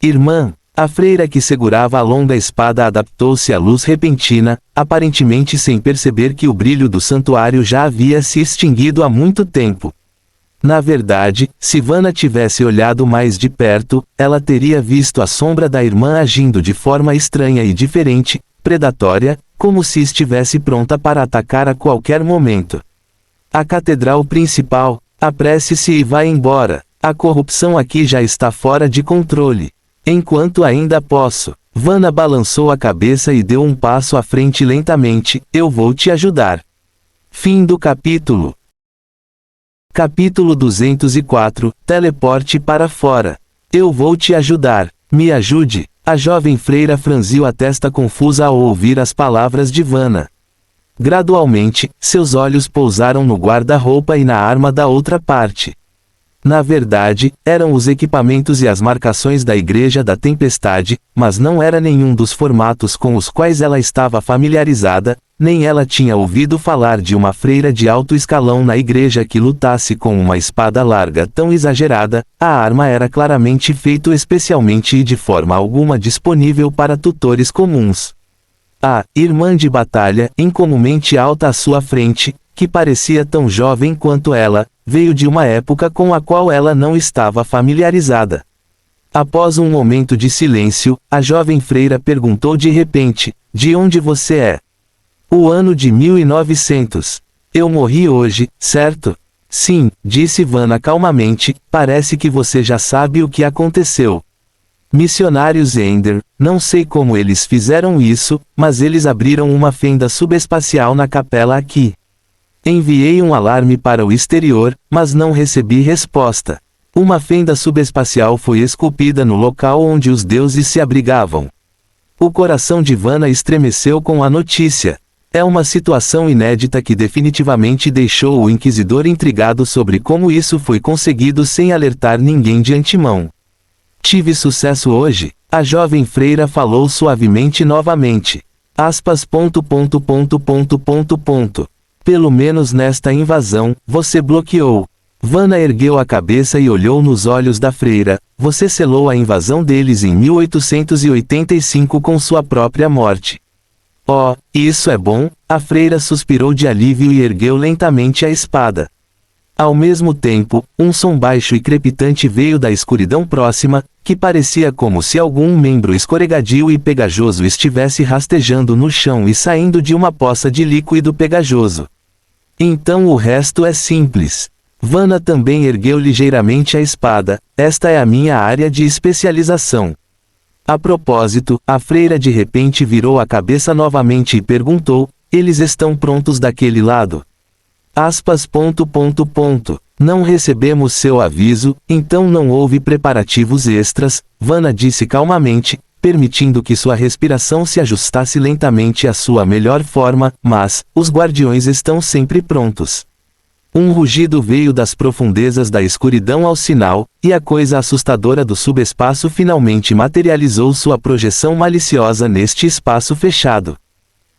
Irmã, a freira que segurava a longa espada adaptou-se à luz repentina, aparentemente sem perceber que o brilho do santuário já havia se extinguido há muito tempo. Na verdade, se Vanna tivesse olhado mais de perto, ela teria visto a sombra da irmã agindo de forma estranha e diferente, predatória, como se estivesse pronta para atacar a qualquer momento. A catedral principal, apresse-se e vá embora. A corrupção aqui já está fora de controle. Enquanto ainda posso. Vanna balançou a cabeça e deu um passo à frente lentamente. Eu vou te ajudar. Fim do capítulo. Capítulo 204, Teleporte para fora. Eu vou te ajudar. Me ajude. A jovem freira franziu a testa confusa ao ouvir as palavras de Vanna. Gradualmente, seus olhos pousaram no guarda-roupa e na arma da outra parte. Na verdade, eram os equipamentos e as marcações da Igreja da Tempestade, mas não era nenhum dos formatos com os quais ela estava familiarizada, nem ela tinha ouvido falar de uma freira de alto escalão na igreja que lutasse com uma espada larga tão exagerada. A arma era claramente feita especialmente e de forma alguma disponível para tutores comuns. A irmã de batalha, incomumente alta à sua frente, que parecia tão jovem quanto ela, veio de uma época com a qual ela não estava familiarizada. Após um momento de silêncio, a jovem freira perguntou de repente: de onde você é? O ano de 1900. Eu morri hoje, certo? Sim, disse Vanna calmamente, parece que você já sabe o que aconteceu. Missionários Ender, não sei como eles fizeram isso, mas eles abriram uma fenda subespacial na capela aqui. Enviei um alarme para o exterior, mas não recebi resposta. Uma fenda subespacial foi esculpida no local onde os deuses se abrigavam. O coração de Vanna estremeceu com a notícia. É uma situação inédita que definitivamente deixou o Inquisidor intrigado sobre como isso foi conseguido sem alertar ninguém de antemão. Tive sucesso hoje, a jovem freira falou suavemente novamente. Aspas. Pelo menos nesta invasão, você bloqueou. Vanna ergueu a cabeça e olhou nos olhos da freira. Você selou a invasão deles em 1885 com sua própria morte. Oh, isso é bom, a freira suspirou de alívio e ergueu lentamente a espada. Ao mesmo tempo, um som baixo e crepitante veio da escuridão próxima, que parecia como se algum membro escorregadio e pegajoso estivesse rastejando no chão e saindo de uma poça de líquido pegajoso. Então o resto é simples. Vanna também ergueu ligeiramente a espada. Esta é a minha área de especialização. A propósito, a freira de repente virou a cabeça novamente e perguntou: eles estão prontos daquele lado? Aspas. Não recebemos seu aviso, então não houve preparativos extras, Vanna disse calmamente, permitindo que sua respiração se ajustasse lentamente à sua melhor forma, mas, os guardiões estão sempre prontos. Um rugido veio das profundezas da escuridão ao sinal, e a coisa assustadora do subespaço finalmente materializou sua projeção maliciosa neste espaço fechado.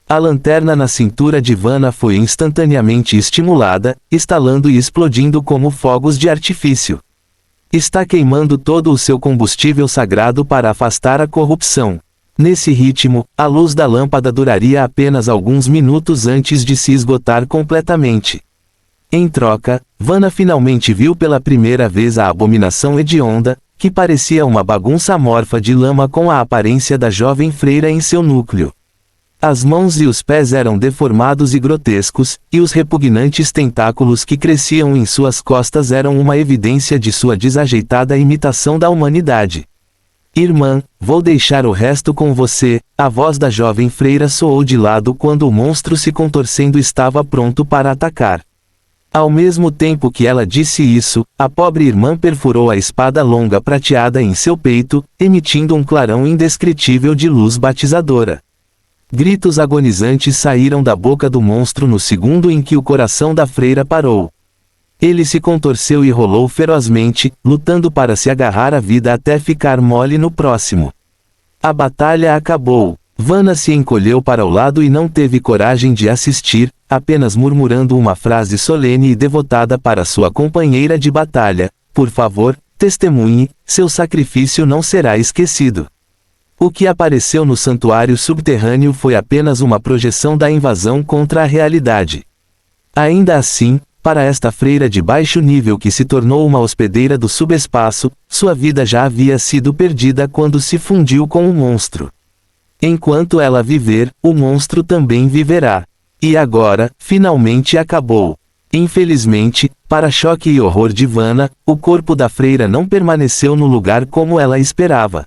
A lanterna na cintura de Vanna foi instantaneamente estimulada, estalando e explodindo como fogos de artifício. Está queimando todo o seu combustível sagrado para afastar a corrupção. Nesse ritmo, a luz da lâmpada duraria apenas alguns minutos antes de se esgotar completamente. Em troca, Vanna finalmente viu pela primeira vez a abominação hedionda, que parecia uma bagunça amorfa de lama com a aparência da jovem freira em seu núcleo. As mãos e os pés eram deformados e grotescos, e os repugnantes tentáculos que cresciam em suas costas eram uma evidência de sua desajeitada imitação da humanidade. Irmã, vou deixar o resto com você, a voz da jovem freira soou de lado quando o monstro se contorcendo estava pronto para atacar. Ao mesmo tempo que ela disse isso, a pobre irmã perfurou a espada longa prateada em seu peito, emitindo um clarão indescritível de luz batizadora. Gritos agonizantes saíram da boca do monstro no segundo em que o coração da freira parou. Ele se contorceu e rolou ferozmente, lutando para se agarrar à vida até ficar mole no próximo. A batalha acabou. Vanna se encolheu para o lado e não teve coragem de assistir, apenas murmurando uma frase solene e devotada para sua companheira de batalha: por favor, testemunhe, seu sacrifício não será esquecido. O que apareceu no santuário subterrâneo foi apenas uma projeção da invasão contra a realidade. Ainda assim, para esta freira de baixo nível que se tornou uma hospedeira do subespaço, sua vida já havia sido perdida quando se fundiu com o monstro. Enquanto ela viver, o monstro também viverá. E agora, finalmente acabou. Infelizmente, para choque e horror de Vanna, o corpo da freira não permaneceu no lugar como ela esperava.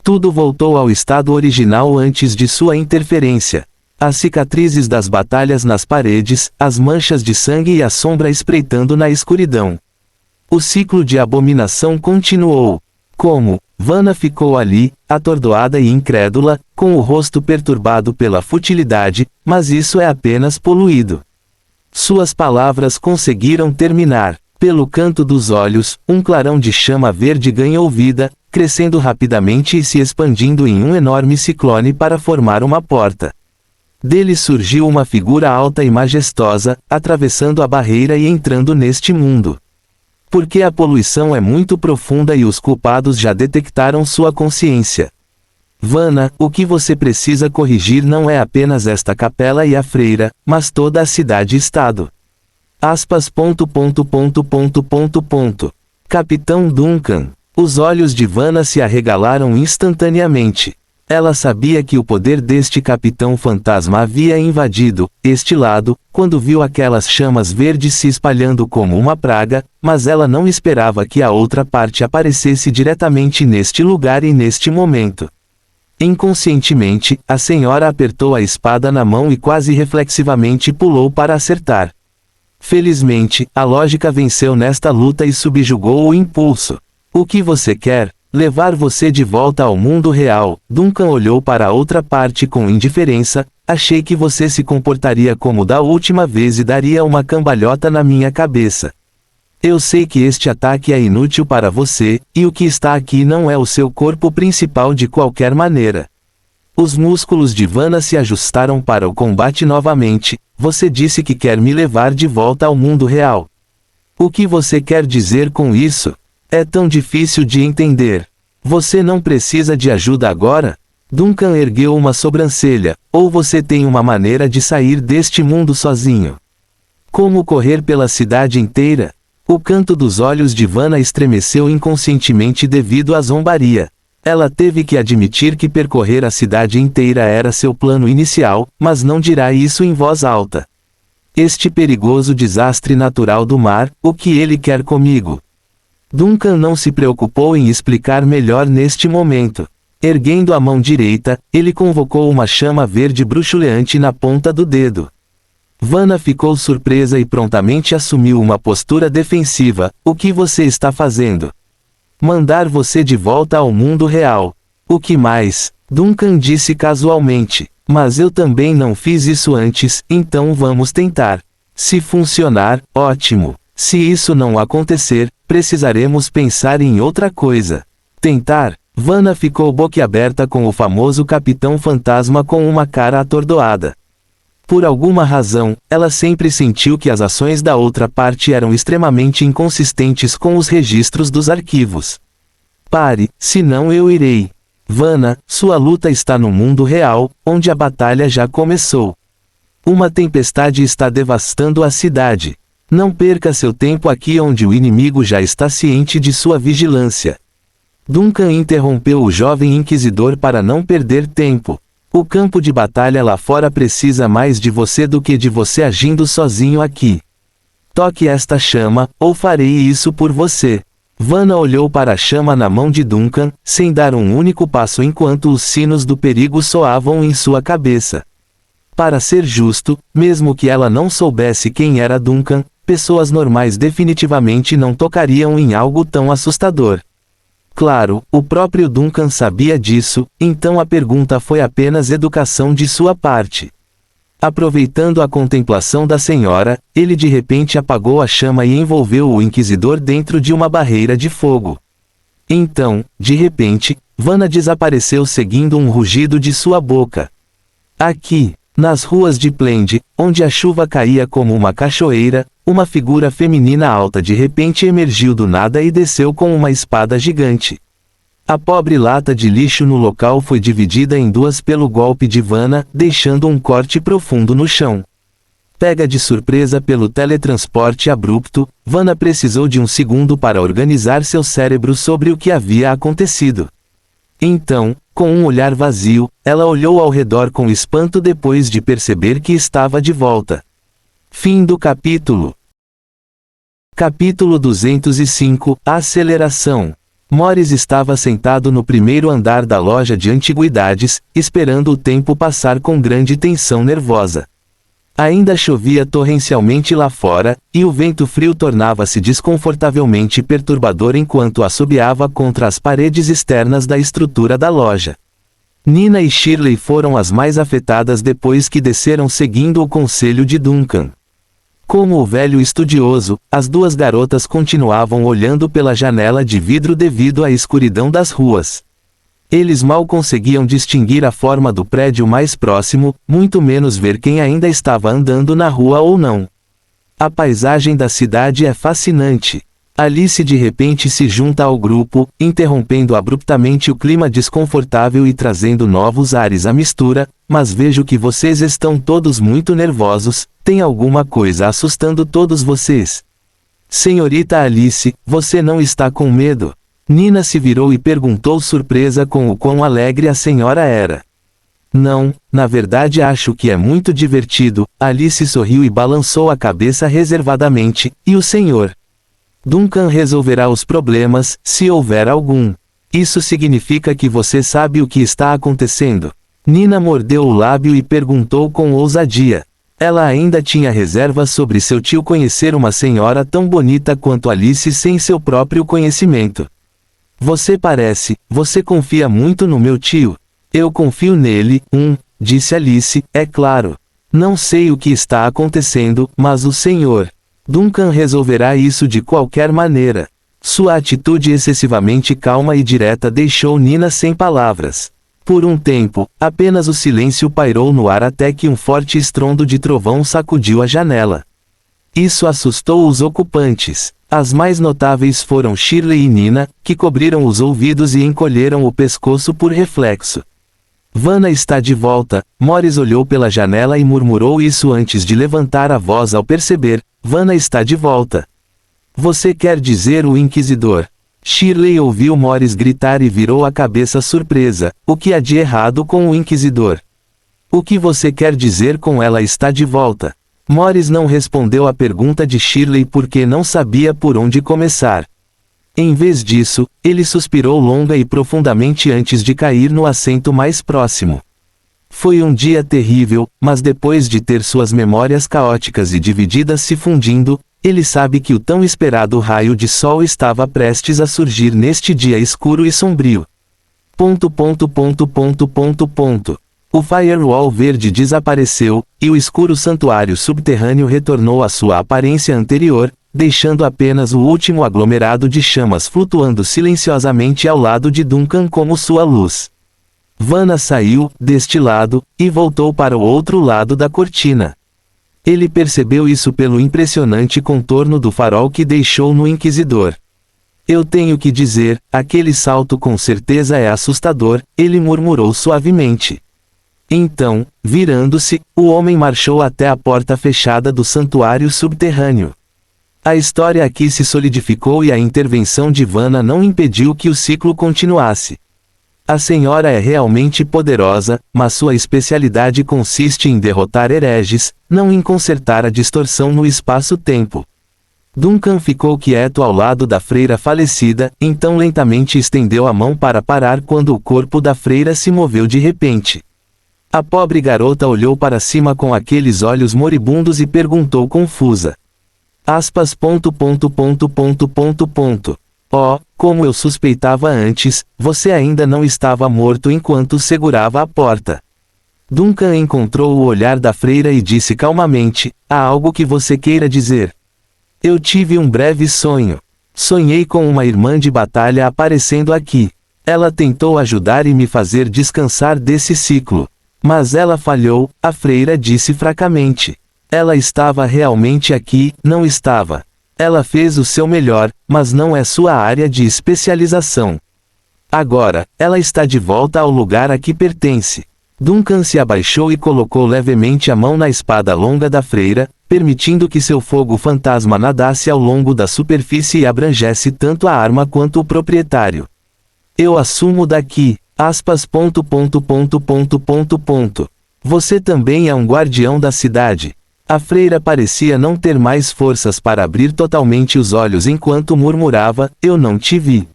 Tudo voltou ao estado original antes de sua interferência. As cicatrizes das batalhas nas paredes, as manchas de sangue e a sombra espreitando na escuridão. O ciclo de abominação continuou. Como? Vanna ficou ali, atordoada e incrédula, com o rosto perturbado pela futilidade, mas isso é apenas poluído. Suas palavras conseguiram terminar. Pelo canto dos olhos, um clarão de chama verde ganhou vida, crescendo rapidamente e se expandindo em um enorme ciclone para formar uma porta. Dele surgiu uma figura alta e majestosa, atravessando a barreira e entrando neste mundo. Porque a poluição é muito profunda e os culpados já detectaram sua consciência. Vanna, o que você precisa corrigir não é apenas esta capela e a freira, mas toda a cidade-estado. Aspas. Capitão Duncan. Os olhos de Vanna se arregalaram instantaneamente. Ela sabia que o poder deste capitão fantasma havia invadido este lado, quando viu aquelas chamas verdes se espalhando como uma praga, mas ela não esperava que a outra parte aparecesse diretamente neste lugar e neste momento. Inconscientemente, a senhora apertou a espada na mão e quase reflexivamente pulou para acertar. Felizmente, a lógica venceu nesta luta e subjugou o impulso. O que você quer? Levar você de volta ao mundo real. Duncan olhou para a outra parte com indiferença. Achei que você se comportaria como da última vez e daria uma cambalhota na minha cabeça. Eu sei que este ataque é inútil para você, e o que está aqui não é o seu corpo principal de qualquer maneira. Os músculos de Vanna se ajustaram para o combate novamente. Você disse que quer me levar de volta ao mundo real. O que você quer dizer com isso? É tão difícil de entender. Você não precisa de ajuda agora? Duncan ergueu uma sobrancelha. Ou você tem uma maneira de sair deste mundo sozinho? Como correr pela cidade inteira? O canto dos olhos de Vanna estremeceu inconscientemente devido à zombaria. Ela teve que admitir que percorrer a cidade inteira era seu plano inicial, mas não dirá isso em voz alta. Este perigoso desastre natural do mar, o que ele quer comigo? Duncan não se preocupou em explicar melhor neste momento. Erguendo a mão direita, ele convocou uma chama verde bruxuleante na ponta do dedo. Vanna ficou surpresa e prontamente assumiu uma postura defensiva. O que você está fazendo? Mandar você de volta ao mundo real. O que mais? Duncan disse casualmente. Mas eu também não fiz isso antes, então vamos tentar. Se funcionar, ótimo. Se isso não acontecer, precisaremos pensar em outra coisa. Tentar? Vanna ficou boquiaberta com o famoso Capitão Fantasma com uma cara atordoada. Por alguma razão, ela sempre sentiu que as ações da outra parte eram extremamente inconsistentes com os registros dos arquivos. Pare, senão eu irei. Vanna, sua luta está no mundo real, onde a batalha já começou. Uma tempestade está devastando a cidade. Não perca seu tempo aqui onde o inimigo já está ciente de sua vigilância. Duncan interrompeu o jovem inquisidor para não perder tempo. O campo de batalha lá fora precisa mais de você do que de você agindo sozinho aqui. Toque esta chama, ou farei isso por você. Vanna olhou para a chama na mão de Duncan, sem dar um único passo enquanto os sinos do perigo soavam em sua cabeça. Para ser justo, mesmo que ela não soubesse quem era Duncan, Pessoas normais definitivamente não tocariam em algo tão assustador. Claro, o próprio Duncan sabia disso, então a pergunta foi apenas educação de sua parte. Aproveitando a contemplação da senhora, ele de repente apagou a chama e envolveu o inquisidor dentro de uma barreira de fogo. Então, de repente, Vanna desapareceu seguindo um rugido de sua boca. Aqui, nas ruas de Plende, onde a chuva caía como uma cachoeira, uma figura feminina alta de repente emergiu do nada e desceu com uma espada gigante. A pobre lata de lixo no local foi dividida em duas pelo golpe de Vanna, deixando um corte profundo no chão. Pega de surpresa pelo teletransporte abrupto, Vanna precisou de um segundo para organizar seu cérebro sobre o que havia acontecido. Então, com um olhar vazio, ela olhou ao redor com espanto depois de perceber que estava de volta. Fim do capítulo. Capítulo 205 – Aceleração. Morris estava sentado no primeiro andar da loja de antiguidades, esperando o tempo passar com grande tensão nervosa. Ainda chovia torrencialmente lá fora, e o vento frio tornava-se desconfortavelmente perturbador enquanto assobiava contra as paredes externas da estrutura da loja. Nina e Shirley foram as mais afetadas depois que desceram seguindo o conselho de Duncan. Como o velho estudioso, as duas garotas continuavam olhando pela janela de vidro devido à escuridão das ruas. Eles mal conseguiam distinguir a forma do prédio mais próximo, muito menos ver quem ainda estava andando na rua ou não. A paisagem da cidade é fascinante. Alice de repente se junta ao grupo, interrompendo abruptamente o clima desconfortável e trazendo novos ares à mistura, mas vejo que vocês estão todos muito nervosos, tem alguma coisa assustando todos vocês. Senhorita Alice, você não está com medo? Nina se virou e perguntou surpresa com o quão alegre a senhora era. Não, na verdade acho que é muito divertido, Alice sorriu e balançou a cabeça reservadamente, e o senhor? Duncan resolverá os problemas, se houver algum. Isso significa que você sabe o que está acontecendo. Nina mordeu o lábio e perguntou com ousadia. Ela ainda tinha reservas sobre seu tio conhecer uma senhora tão bonita quanto Alice sem seu próprio conhecimento. Você confia muito no meu tio. Eu confio nele, disse Alice, é claro. Não sei o que está acontecendo, mas o senhor Duncan resolverá isso de qualquer maneira. Sua atitude excessivamente calma e direta deixou Nina sem palavras. Por um tempo, apenas o silêncio pairou no ar até que um forte estrondo de trovão sacudiu a janela. Isso assustou os ocupantes. As mais notáveis foram Shirley e Nina, que cobriram os ouvidos e encolheram o pescoço por reflexo. Vanna está de volta. Morris olhou pela janela e murmurou isso antes de levantar a voz ao perceber, Vanna está de volta. Você quer dizer o Inquisidor? Shirley ouviu Morris gritar e virou a cabeça surpresa. O que há de errado com o Inquisidor? O que você quer dizer com ela está de volta? Morris não respondeu à pergunta de Shirley porque não sabia por onde começar. Em vez disso, ele suspirou longa e profundamente antes de cair no assento mais próximo. Foi um dia terrível, mas depois de ter suas memórias caóticas e divididas se fundindo, ele sabe que o tão esperado raio de sol estava prestes a surgir neste dia escuro e sombrio. O firewall verde desapareceu, e o escuro santuário subterrâneo retornou à sua aparência anterior, deixando apenas o último aglomerado de chamas flutuando silenciosamente ao lado de Duncan como sua luz. Vanna saiu, deste lado, e voltou para o outro lado da cortina. Ele percebeu isso pelo impressionante contorno do farol que deixou no Inquisidor. Eu tenho que dizer, aquele salto com certeza é assustador, ele murmurou suavemente. Então, virando-se, o homem marchou até a porta fechada do santuário subterrâneo. A história aqui se solidificou e a intervenção de Vanna não impediu que o ciclo continuasse. A senhora é realmente poderosa, mas sua especialidade consiste em derrotar hereges, não em consertar a distorção no espaço-tempo. Duncan ficou quieto ao lado da freira falecida, então lentamente estendeu a mão para parar quando o corpo da freira se moveu de repente. A pobre garota olhou para cima com aqueles olhos moribundos e perguntou confusa. Aspas. Oh, como eu suspeitava antes, você ainda não estava morto enquanto segurava a porta. Duncan encontrou o olhar da freira e disse calmamente: há algo que você queira dizer? Eu tive um breve sonho. Sonhei com uma irmã de batalha aparecendo aqui. Ela tentou ajudar e me fazer descansar desse ciclo. Mas ela falhou, a freira disse fracamente. Ela estava realmente aqui, não estava. Ela fez o seu melhor, mas não é sua área de especialização. Agora, ela está de volta ao lugar a que pertence. Duncan se abaixou e colocou levemente a mão na espada longa da freira, permitindo que seu fogo fantasma nadasse ao longo da superfície e abrangesse tanto a arma quanto o proprietário. Eu assumo daqui. Aspas. Você também é um guardião da cidade. A freira parecia não ter mais forças para abrir totalmente os olhos enquanto murmurava: eu não te vi.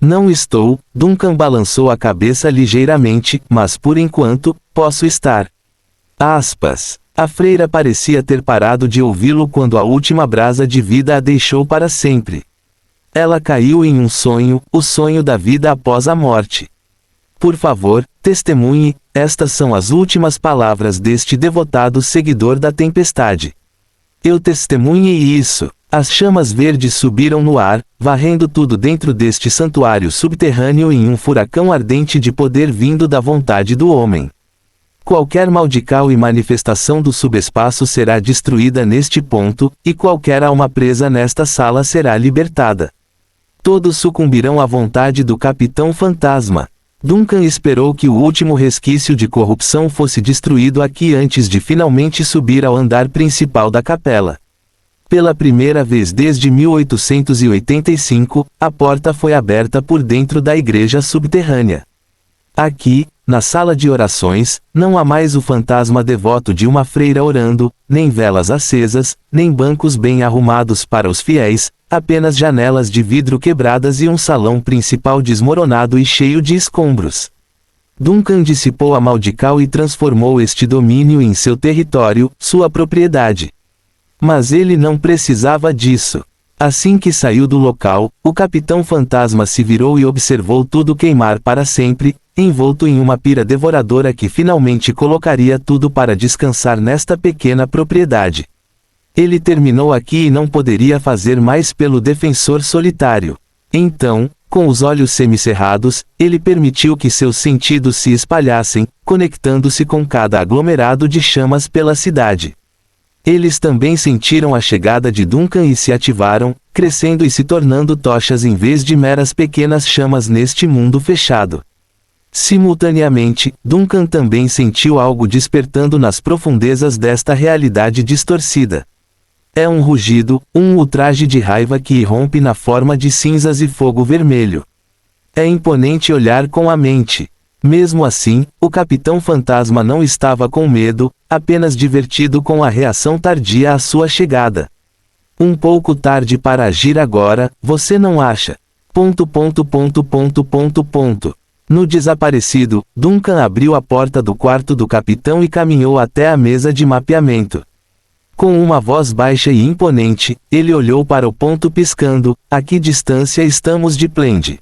Não estou. Duncan balançou a cabeça ligeiramente, mas por enquanto, posso estar. Aspas. A freira parecia ter parado de ouvi-lo quando a última brasa de vida a deixou para sempre. Ela caiu em um sonho, o sonho da vida após a morte. Por favor, testemunhe, estas são as últimas palavras deste devotado seguidor da tempestade. Eu testemunhei isso. As chamas verdes subiram no ar, varrendo tudo dentro deste santuário subterrâneo em um furacão ardente de poder vindo da vontade do homem. Qualquer maldical e manifestação do subespaço será destruída neste ponto, e qualquer alma presa nesta sala será libertada. Todos sucumbirão à vontade do Capitão Fantasma. Duncan esperou que o último resquício de corrupção fosse destruído aqui antes de finalmente subir ao andar principal da capela. Pela primeira vez desde 1885, a porta foi aberta por dentro da igreja subterrânea. Aqui, na sala de orações, não há mais o fantasma devoto de uma freira orando, nem velas acesas, nem bancos bem arrumados para os fiéis, apenas janelas de vidro quebradas e um salão principal desmoronado e cheio de escombros. Duncan dissipou a maldical e transformou este domínio em seu território, sua propriedade. Mas ele não precisava disso. Assim que saiu do local, o Capitão Fantasma se virou e observou tudo queimar para sempre, envolto em uma pira devoradora que finalmente colocaria tudo para descansar nesta pequena propriedade. Ele terminou aqui e não poderia fazer mais pelo defensor solitário. Então, com os olhos semicerrados, ele permitiu que seus sentidos se espalhassem, conectando-se com cada aglomerado de chamas pela cidade. Eles também sentiram a chegada de Duncan e se ativaram, crescendo e se tornando tochas em vez de meras pequenas chamas neste mundo fechado. Simultaneamente, Duncan também sentiu algo despertando nas profundezas desta realidade distorcida. É um rugido, um ultraje de raiva que irrompe na forma de cinzas e fogo vermelho. É imponente olhar com a mente. Mesmo assim, o Capitão Fantasma não estava com medo, apenas divertido com a reação tardia à sua chegada. Um pouco tarde para agir agora, você não acha? No desaparecido, Duncan abriu a porta do quarto do capitão e caminhou até a mesa de mapeamento. Com uma voz baixa e imponente, ele olhou para o ponto piscando: a que distância estamos de Plende?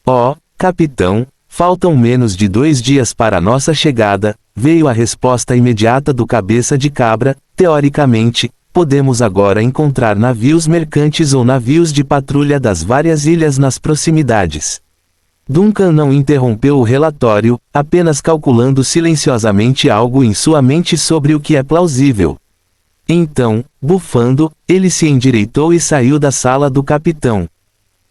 Oh, capitão, faltam menos de 2 dias para nossa chegada, veio a resposta imediata do cabeça de cabra. Teoricamente, podemos agora encontrar navios mercantes ou navios de patrulha das várias ilhas nas proximidades. Duncan não interrompeu o relatório, apenas calculando silenciosamente algo em sua mente sobre o que é plausível. Então, bufando, ele se endireitou e saiu da sala do capitão.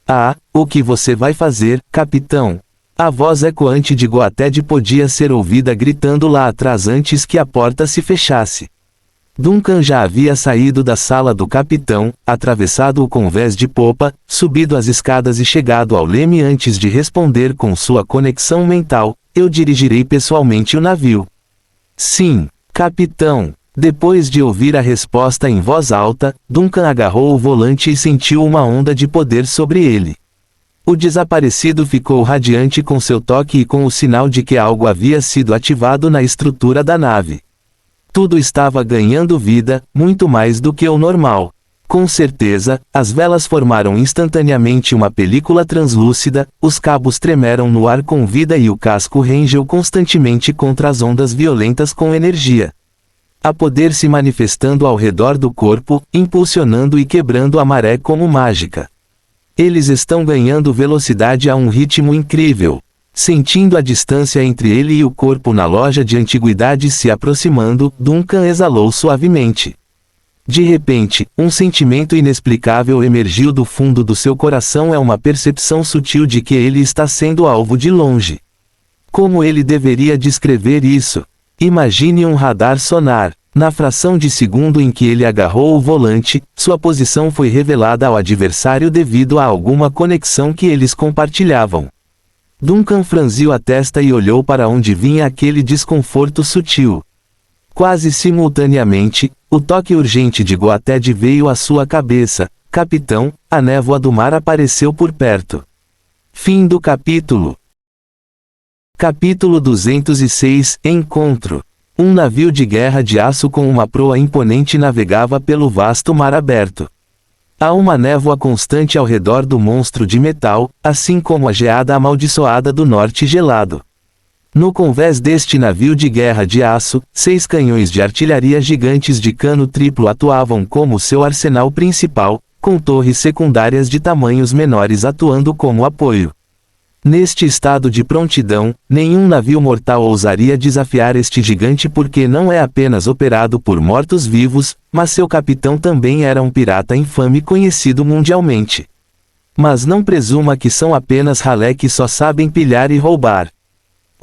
Ah, o que você vai fazer, capitão? A voz ecoante de Goated podia ser ouvida gritando lá atrás antes que a porta se fechasse. Duncan já havia saído da sala do capitão, atravessado o convés de popa, subido as escadas e chegado ao leme antes de responder com sua conexão mental: eu dirigirei pessoalmente o navio. Sim, capitão. Depois de ouvir a resposta em voz alta, Duncan agarrou o volante e sentiu uma onda de poder sobre ele. O desaparecido ficou radiante com seu toque e com o sinal de que algo havia sido ativado na estrutura da nave. Tudo estava ganhando vida, muito mais do que o normal. Com certeza, as velas formaram instantaneamente uma película translúcida, os cabos tremeram no ar com vida e o casco rangeu constantemente contra as ondas violentas com energia. Há poder se manifestando ao redor do corpo, impulsionando e quebrando a maré como mágica. Eles estão ganhando velocidade a um ritmo incrível. Sentindo a distância entre ele e o corpo na loja de antiguidades se aproximando, Duncan exalou suavemente. De repente, um sentimento inexplicável emergiu do fundo do seu coração. É uma percepção sutil de que ele está sendo alvo de longe. Como ele deveria descrever isso? Imagine um radar sonar. Na fração de segundo em que ele agarrou o volante, sua posição foi revelada ao adversário devido a alguma conexão que eles compartilhavam. Duncan franziu a testa e olhou para onde vinha aquele desconforto sutil. Quase simultaneamente, o toque urgente de Goated veio à sua cabeça. Capitão, a névoa do mar apareceu por perto. Fim do capítulo. Capítulo 206 – Encontro. Um navio de guerra de aço com uma proa imponente navegava pelo vasto mar aberto. Há uma névoa constante ao redor do monstro de metal, assim como a geada amaldiçoada do norte gelado. No convés deste navio de guerra de aço, 6 canhões de artilharia gigantes de cano triplo atuavam como seu arsenal principal, com torres secundárias de tamanhos menores atuando como apoio. Neste estado de prontidão, nenhum navio mortal ousaria desafiar este gigante porque não é apenas operado por mortos-vivos, mas seu capitão também era um pirata infame conhecido mundialmente. Mas não presuma que são apenas ralé que só sabem pilhar e roubar.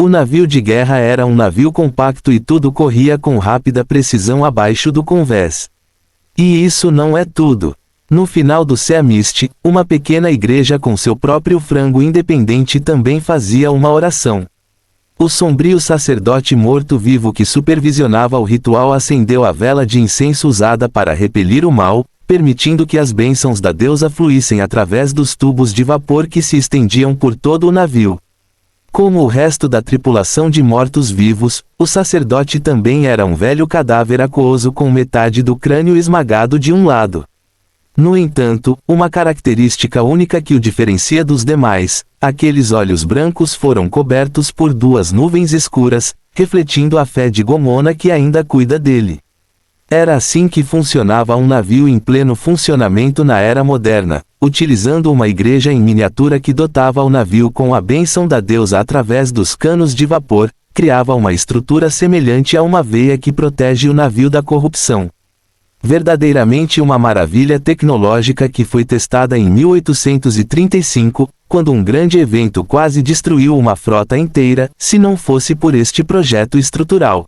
O navio de guerra era um navio compacto e tudo corria com rápida precisão abaixo do convés. E isso não é tudo. No final do Sea Mist, uma pequena igreja com seu próprio frango independente também fazia uma oração. O sombrio sacerdote morto-vivo que supervisionava o ritual acendeu a vela de incenso usada para repelir o mal, permitindo que as bênçãos da deusa fluíssem através dos tubos de vapor que se estendiam por todo o navio. Como o resto da tripulação de mortos-vivos, o sacerdote também era um velho cadáver aquoso com metade do crânio esmagado de um lado. No entanto, uma característica única que o diferencia dos demais, aqueles olhos brancos foram cobertos por 2 nuvens escuras, refletindo a fé de Gomona que ainda cuida dele. Era assim que funcionava um navio em pleno funcionamento na era moderna, utilizando uma igreja em miniatura que dotava o navio com a bênção da deusa através dos canos de vapor, criava uma estrutura semelhante a uma veia que protege o navio da corrupção. Verdadeiramente uma maravilha tecnológica que foi testada em 1835, quando um grande evento quase destruiu uma frota inteira, se não fosse por este projeto estrutural.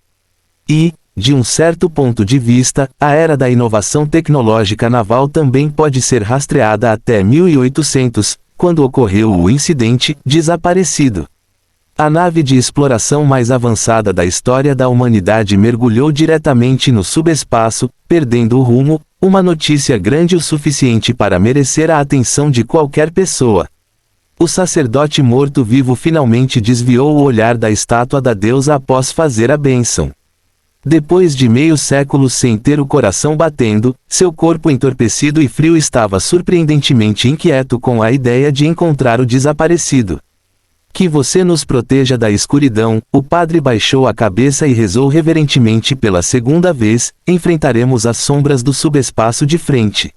E, de um certo ponto de vista, a era da inovação tecnológica naval também pode ser rastreada até 1800, quando ocorreu o incidente desaparecido. A nave de exploração mais avançada da história da humanidade mergulhou diretamente no subespaço, perdendo o rumo, uma notícia grande o suficiente para merecer a atenção de qualquer pessoa. O sacerdote morto-vivo finalmente desviou o olhar da estátua da deusa após fazer a bênção. Depois de meio século sem ter o coração batendo, seu corpo entorpecido e frio estava surpreendentemente inquieto com a ideia de encontrar o desaparecido. Que você nos proteja da escuridão, o padre baixou a cabeça e rezou reverentemente pela segunda vez, enfrentaremos as sombras do subespaço de frente.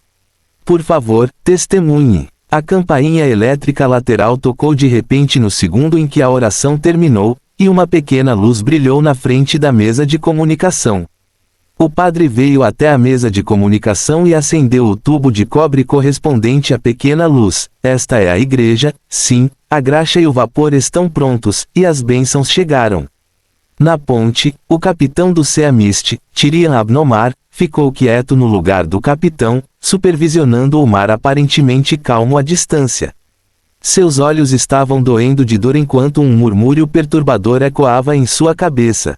Por favor, testemunhe. A campainha elétrica lateral tocou de repente no segundo em que a oração terminou, e uma pequena luz brilhou na frente da mesa de comunicação. O padre veio até a mesa de comunicação e acendeu o tubo de cobre correspondente à pequena luz. Esta é a igreja, sim, a graxa e o vapor estão prontos, e as bênçãos chegaram. Na ponte, o capitão do Sea Mist, Tyrian Abnomar, ficou quieto no lugar do capitão, supervisionando o mar aparentemente calmo à distância. Seus olhos estavam doendo de dor enquanto um murmúrio perturbador ecoava em sua cabeça.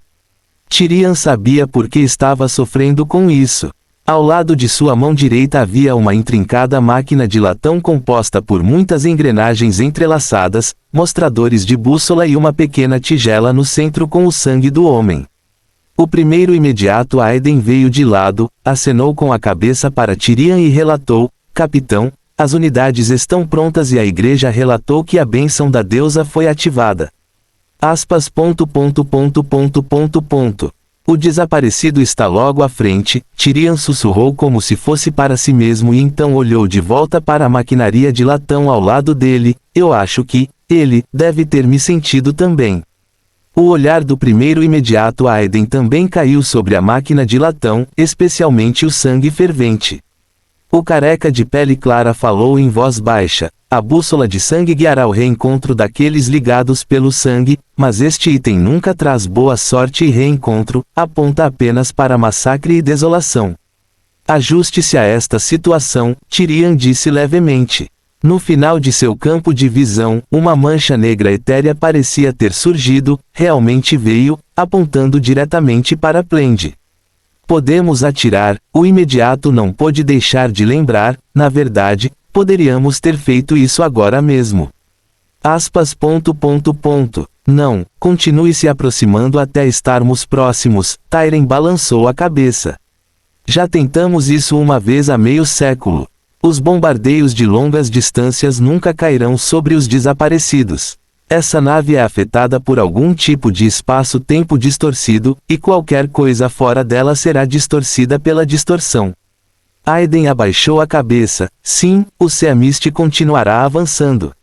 Tyrian sabia por que estava sofrendo com isso. Ao lado de sua mão direita havia uma intrincada máquina de latão composta por muitas engrenagens entrelaçadas, mostradores de bússola e uma pequena tigela no centro com o sangue do homem. O primeiro imediato Aiden veio de lado, acenou com a cabeça para Tyrion e relatou: Capitão, as unidades estão prontas e a igreja relatou que a bênção da deusa foi ativada. Aspas. O desaparecido está logo à frente, Tyrion sussurrou como se fosse para si mesmo e então olhou de volta para a maquinaria de latão ao lado dele. Eu acho que ele deve ter me sentido também. O olhar do primeiro imediato Aiden também caiu sobre a máquina de latão, especialmente o sangue fervente. O careca de pele clara falou em voz baixa: a bússola de sangue guiará ao reencontro daqueles ligados pelo sangue, mas este item nunca traz boa sorte e reencontro, aponta apenas para massacre e desolação. Ajuste-se a esta situação, Tyrion disse levemente. No final de seu campo de visão, uma mancha negra etérea parecia ter surgido, realmente veio, apontando diretamente para Plende. Podemos atirar, o imediato não pôde deixar de lembrar, na verdade, poderíamos ter feito isso agora mesmo. Aspas. Não, continue se aproximando até estarmos próximos, Tyrion balançou a cabeça. Já tentamos isso uma vez há meio século. Os bombardeios de longas distâncias nunca cairão sobre os desaparecidos. Essa nave é afetada por algum tipo de espaço-tempo distorcido, e qualquer coisa fora dela será distorcida pela distorção. Aiden abaixou a cabeça. Sim, o Seamist continuará avançando.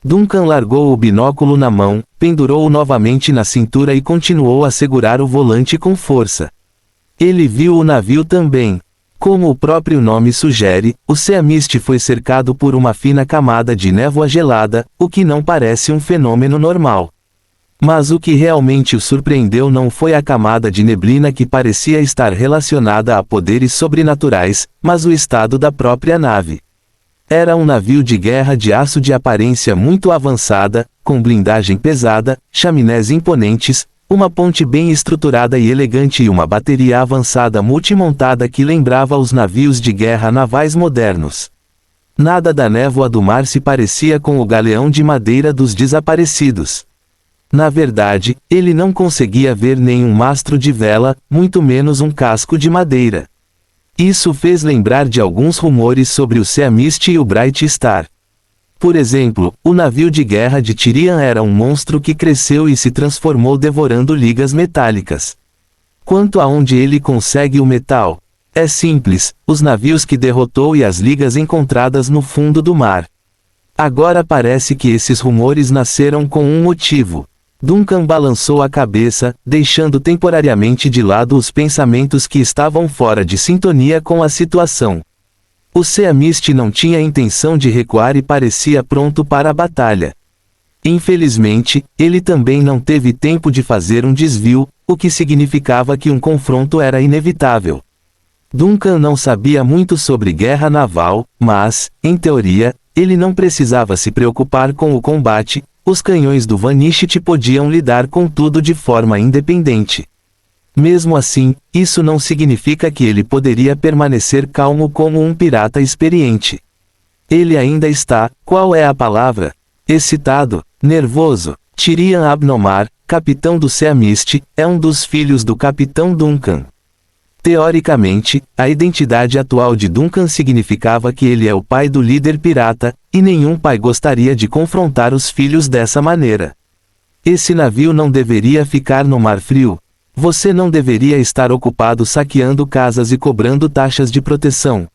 Duncan largou o binóculo na mão, pendurou-o novamente na cintura e continuou a segurar o volante com força. Ele viu o navio também. Como o próprio nome sugere, o Seamist foi cercado por uma fina camada de névoa gelada, o que não parece um fenômeno normal. Mas o que realmente o surpreendeu não foi a camada de neblina que parecia estar relacionada a poderes sobrenaturais, mas o estado da própria nave. Era um navio de guerra de aço de aparência muito avançada, com blindagem pesada, chaminés imponentes, uma ponte bem estruturada e elegante e uma bateria avançada multimontada que lembrava os navios de guerra navais modernos. Nada da névoa do mar se parecia com o galeão de madeira dos desaparecidos. Na verdade, ele não conseguia ver nenhum mastro de vela, muito menos um casco de madeira. Isso fez lembrar de alguns rumores sobre o Seamist e o Bright Star. Por exemplo, o navio de guerra de Tyrion era um monstro que cresceu e se transformou devorando ligas metálicas. Quanto a onde ele consegue o metal? É simples, os navios que derrotou e as ligas encontradas no fundo do mar. Agora parece que esses rumores nasceram com um motivo. Duncan balançou a cabeça, deixando temporariamente de lado os pensamentos que estavam fora de sintonia com a situação. O Seamist não tinha intenção de recuar e parecia pronto para a batalha. Infelizmente, ele também não teve tempo de fazer um desvio, o que significava que um confronto era inevitável. Duncan não sabia muito sobre guerra naval, mas, em teoria, ele não precisava se preocupar com o combate, os canhões do Vanishit podiam lidar com tudo de forma independente. Mesmo assim, isso não significa que ele poderia permanecer calmo como um pirata experiente. Ele ainda está, qual é a palavra? Excitado, nervoso. Tyrion Abnomar, capitão do Seamist, é um dos filhos do capitão Duncan. Teoricamente, a identidade atual de Duncan significava que ele é o pai do líder pirata, e nenhum pai gostaria de confrontar os filhos dessa maneira. Esse navio não deveria ficar no Mar Frio. Você não deveria estar ocupado saqueando casas e cobrando taxas de proteção.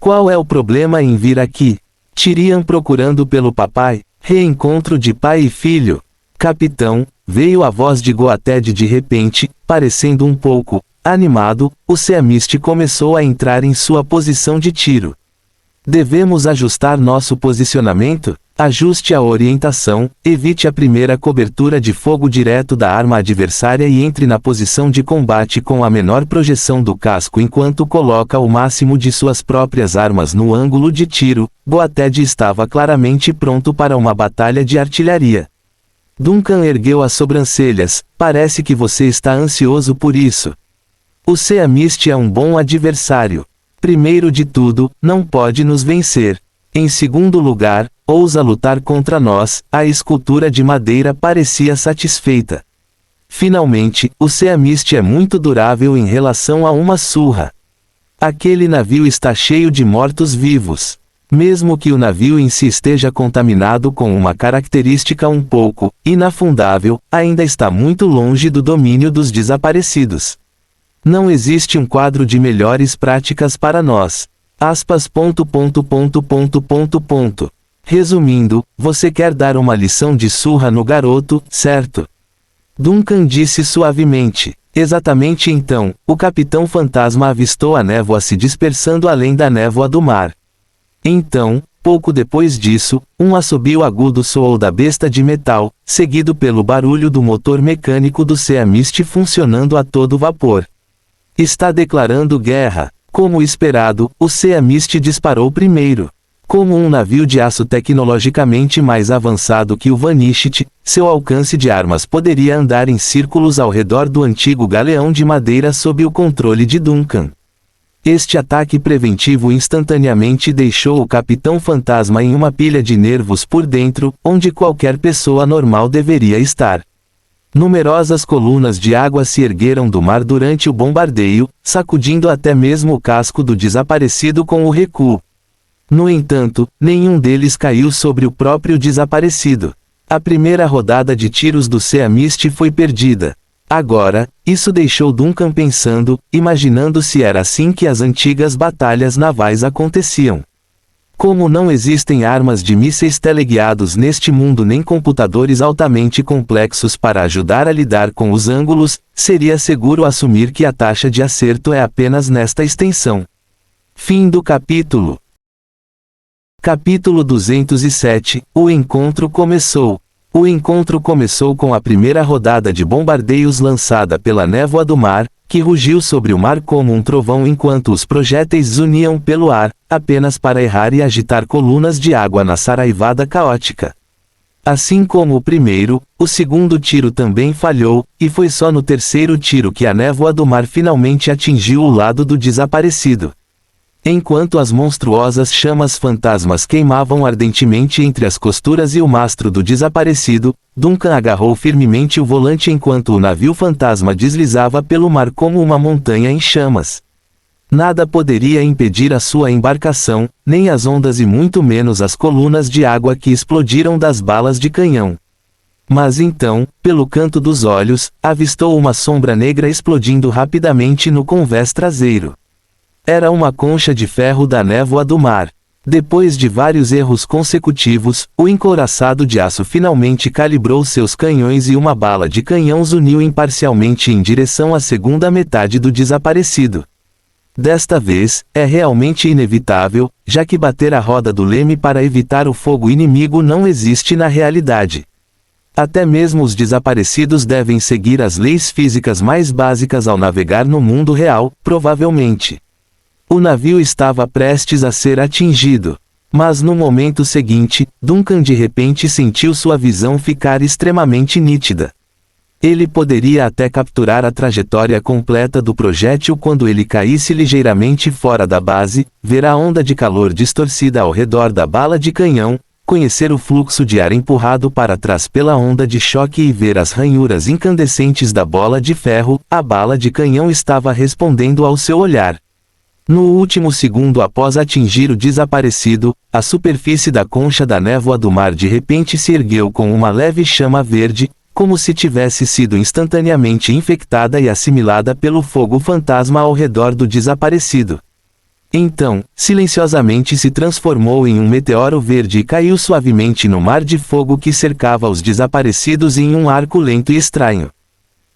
Qual é o problema em vir aqui? Tyrion procurando pelo papai, reencontro de pai e filho. Capitão, veio a voz de Goated de repente, parecendo um pouco animado, o Seamist começou a entrar em sua posição de tiro. Devemos ajustar nosso posicionamento? Ajuste a orientação, evite a primeira cobertura de fogo direto da arma adversária e entre na posição de combate com a menor projeção do casco enquanto coloca o máximo de suas próprias armas no ângulo de tiro. Goated estava claramente pronto para uma batalha de artilharia. Duncan ergueu as sobrancelhas. Parece que você está ansioso por isso. O Seamist é um bom adversário. Primeiro de tudo, não pode nos vencer. Em segundo lugar, ousa lutar contra nós. A escultura de madeira parecia satisfeita. Finalmente, o Seamist é muito durável em relação a uma surra. Aquele navio está cheio de mortos-vivos. Mesmo que o navio em si esteja contaminado com uma característica um pouco inafundável, ainda está muito longe do domínio dos desaparecidos. Não existe um quadro de melhores práticas para nós. Aspas. Resumindo, você quer dar uma lição de surra no garoto, certo? Duncan disse suavemente. Exatamente então, o Capitão Fantasma avistou a névoa se dispersando além da névoa do mar. Então, pouco depois disso, um assobio agudo soou da besta de metal, seguido pelo barulho do motor mecânico do Seamist funcionando a todo vapor. Está declarando guerra. Como esperado, o Seamist disparou primeiro. Como um navio de aço tecnologicamente mais avançado que o Vanishit, seu alcance de armas poderia andar em círculos ao redor do antigo galeão de madeira sob o controle de Duncan. Este ataque preventivo instantaneamente deixou o Capitão Fantasma em uma pilha de nervos por dentro, onde qualquer pessoa normal deveria estar. Numerosas colunas de água se ergueram do mar durante o bombardeio, sacudindo até mesmo o casco do desaparecido com o recuo. No entanto, nenhum deles caiu sobre o próprio desaparecido. A primeira rodada de tiros do Seamist foi perdida. Agora, isso deixou Duncan pensando, imaginando se era assim que as antigas batalhas navais aconteciam. Como não existem armas de mísseis teleguiados neste mundo nem computadores altamente complexos para ajudar a lidar com os ângulos, seria seguro assumir que a taxa de acerto é apenas nesta extensão. Fim do capítulo. Capítulo 207. O encontro começou. O encontro começou com a primeira rodada de bombardeios lançada pela névoa do mar, que rugiu sobre o mar como um trovão enquanto os projéteis zuniam pelo ar, apenas para errar e agitar colunas de água na saraivada caótica. Assim como o primeiro, o segundo tiro também falhou, e foi só no terceiro tiro que a névoa do mar finalmente atingiu o lado do desaparecido. Enquanto as monstruosas chamas fantasmas queimavam ardentemente entre as costuras e o mastro do desaparecido, Duncan agarrou firmemente o volante enquanto o navio fantasma deslizava pelo mar como uma montanha em chamas. Nada poderia impedir a sua embarcação, nem as ondas e muito menos as colunas de água que explodiram das balas de canhão. Mas então, pelo canto dos olhos, avistou uma sombra negra explodindo rapidamente no convés traseiro. Era uma concha de ferro da névoa do mar. Depois de vários erros consecutivos, o encouraçado de aço finalmente calibrou seus canhões e uma bala de canhão zuniu imparcialmente em direção à segunda metade do desaparecido. Desta vez, é realmente inevitável, já que bater a roda do leme para evitar o fogo inimigo não existe na realidade. Até mesmo os desaparecidos devem seguir as leis físicas mais básicas ao navegar no mundo real, provavelmente. O navio estava prestes a ser atingido. Mas no momento seguinte, Duncan de repente sentiu sua visão ficar extremamente nítida. Ele poderia até capturar a trajetória completa do projétil quando ele caísse ligeiramente fora da base, ver a onda de calor distorcida ao redor da bala de canhão, conhecer o fluxo de ar empurrado para trás pela onda de choque e ver as ranhuras incandescentes da bola de ferro. A bala de canhão estava respondendo ao seu olhar. No último segundo após atingir o desaparecido, a superfície da concha da névoa do mar de repente se ergueu com uma leve chama verde, como se tivesse sido instantaneamente infectada e assimilada pelo fogo fantasma ao redor do desaparecido. Então, silenciosamente se transformou em um meteoro verde e caiu suavemente no mar de fogo que cercava os desaparecidos em um arco lento e estranho.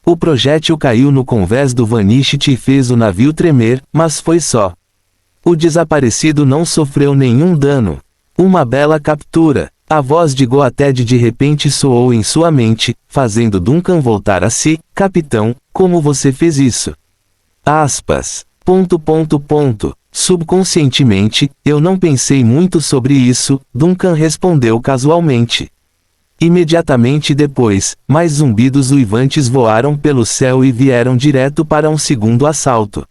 O projétil caiu no convés do Vanishit e fez o navio tremer, mas foi só. O desaparecido não sofreu nenhum dano. Uma bela captura. A voz de Goated de repente soou em sua mente, fazendo Duncan voltar a si. Capitão, como você fez isso? Aspas. Subconscientemente, eu não pensei muito sobre isso, Duncan respondeu casualmente. Imediatamente depois, mais zumbidos uivantes voaram pelo céu e vieram direto para um segundo assalto.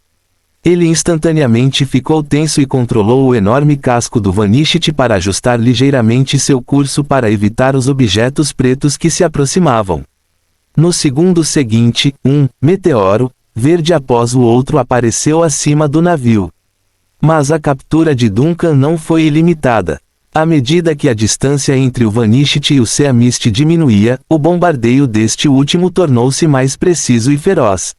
Ele instantaneamente ficou tenso e controlou o enorme casco do Vanishit para ajustar ligeiramente seu curso para evitar os objetos pretos que se aproximavam. No segundo seguinte, um meteoro verde após o outro apareceu acima do navio. Mas a captura de Duncan não foi ilimitada. À medida que a distância entre o Vanishit e o Sea Mist diminuía, o bombardeio deste último tornou-se mais preciso e feroz.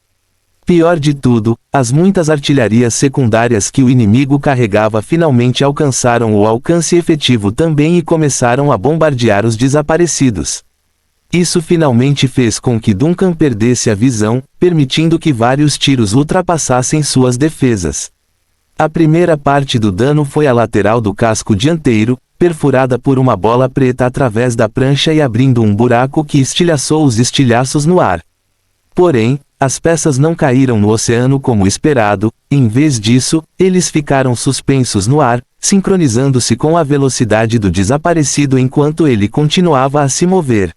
Pior de tudo, as muitas artilharias secundárias que o inimigo carregava finalmente alcançaram o alcance efetivo também e começaram a bombardear os desaparecidos. Isso finalmente fez com que Duncan perdesse a visão, permitindo que vários tiros ultrapassassem suas defesas. A primeira parte do dano foi a lateral do casco dianteiro, perfurada por uma bola preta através da prancha e abrindo um buraco que estilhaçou os estilhaços no ar. Porém, as peças não caíram no oceano como esperado, em vez disso, eles ficaram suspensos no ar, sincronizando-se com a velocidade do desaparecido enquanto ele continuava a se mover.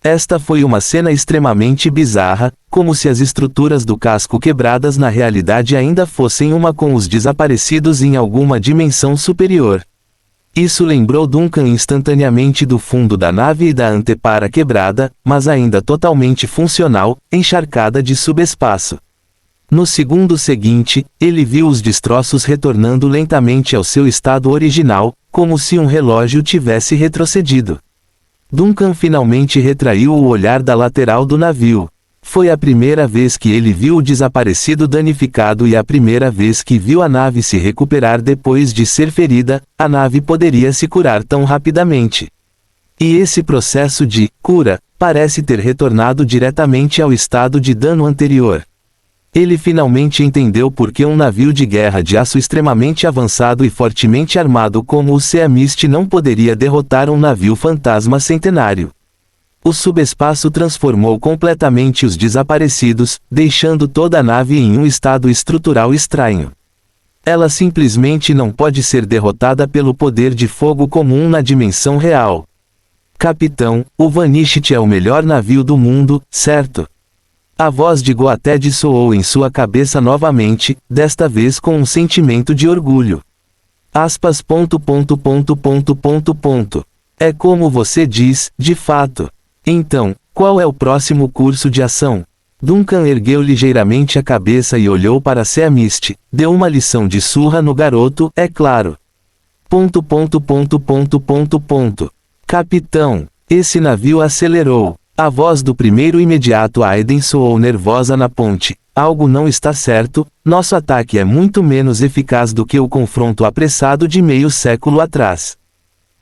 Esta foi uma cena extremamente bizarra, como se as estruturas do casco quebradas na realidade ainda fossem uma com os desaparecidos em alguma dimensão superior. Isso lembrou Duncan instantaneamente do fundo da nave e da antepara quebrada, mas ainda totalmente funcional, encharcada de subespaço. No segundo seguinte, ele viu os destroços retornando lentamente ao seu estado original, como se um relógio tivesse retrocedido. Duncan finalmente retraiu o olhar da lateral do navio. Foi a primeira vez que ele viu o desaparecido danificado e a primeira vez que viu a nave se recuperar depois de ser ferida. A nave poderia se curar tão rapidamente. E esse processo de cura parece ter retornado diretamente ao estado de dano anterior. Ele finalmente entendeu por que um navio de guerra de aço extremamente avançado e fortemente armado como o Sea Mist não poderia derrotar um navio fantasma centenário. O subespaço transformou completamente os desaparecidos, deixando toda a nave em um estado estrutural estranho. Ela simplesmente não pode ser derrotada pelo poder de fogo comum na dimensão real. Capitão, o Vanishit é o melhor navio do mundo, certo? A voz de Goated soou em sua cabeça novamente, desta vez com um sentimento de orgulho. Aspas. É como você diz, de fato. Então, qual é o próximo curso de ação? Duncan ergueu ligeiramente a cabeça e olhou para Sea Mist, deu uma lição de surra no garoto, é claro. Capitão, esse navio acelerou. A voz do primeiro imediato Aiden soou nervosa na ponte. Algo não está certo, nosso ataque é muito menos eficaz do que o confronto apressado de meio século atrás.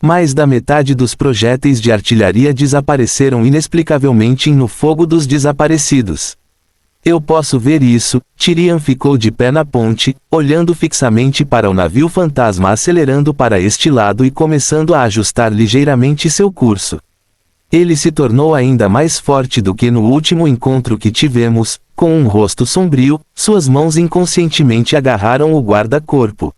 Mais da metade dos projéteis de artilharia desapareceram inexplicavelmente no fogo dos desaparecidos. Eu posso ver isso. Tyrion ficou de pé na ponte, olhando fixamente para o navio fantasma acelerando para este lado e começando a ajustar ligeiramente seu curso. Ele se tornou ainda mais forte do que no último encontro que tivemos, com um rosto sombrio, suas mãos inconscientemente agarraram o guarda-corpo.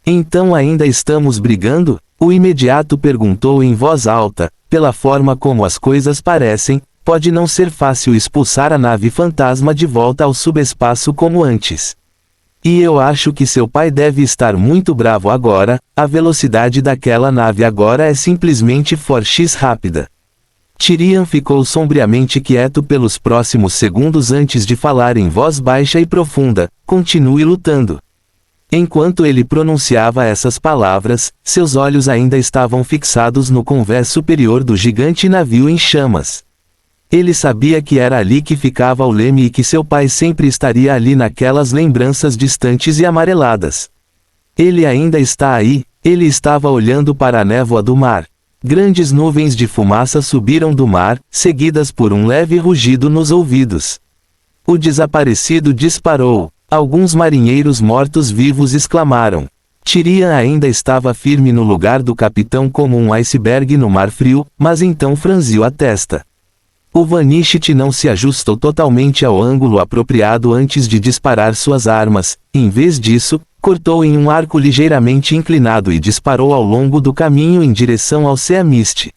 Então ainda estamos brigando? O imediato perguntou em voz alta. Pela forma como as coisas parecem, pode não ser fácil expulsar a nave fantasma de volta ao subespaço como antes. E eu acho que seu pai deve estar muito bravo agora. A velocidade daquela nave agora é simplesmente x rápida. Tyrion ficou sombriamente quieto pelos próximos segundos antes de falar em voz baixa e profunda. Continue lutando. Enquanto ele pronunciava essas palavras, seus olhos ainda estavam fixados no convés superior do gigante navio em chamas. Ele sabia que era ali que ficava o leme e que seu pai sempre estaria ali naquelas lembranças distantes e amareladas. Ele ainda está aí. Ele estava olhando para a névoa do mar. Grandes nuvens de fumaça subiram do mar, seguidas por um leve rugido nos ouvidos. O desaparecido disparou. Alguns marinheiros mortos-vivos exclamaram. Tyrion ainda estava firme no lugar do capitão como um iceberg no mar frio, mas então franziu a testa. O Vanishit não se ajustou totalmente ao ângulo apropriado antes de disparar suas armas. Em vez disso, cortou em um arco ligeiramente inclinado e disparou ao longo do caminho em direção ao Sea Mist.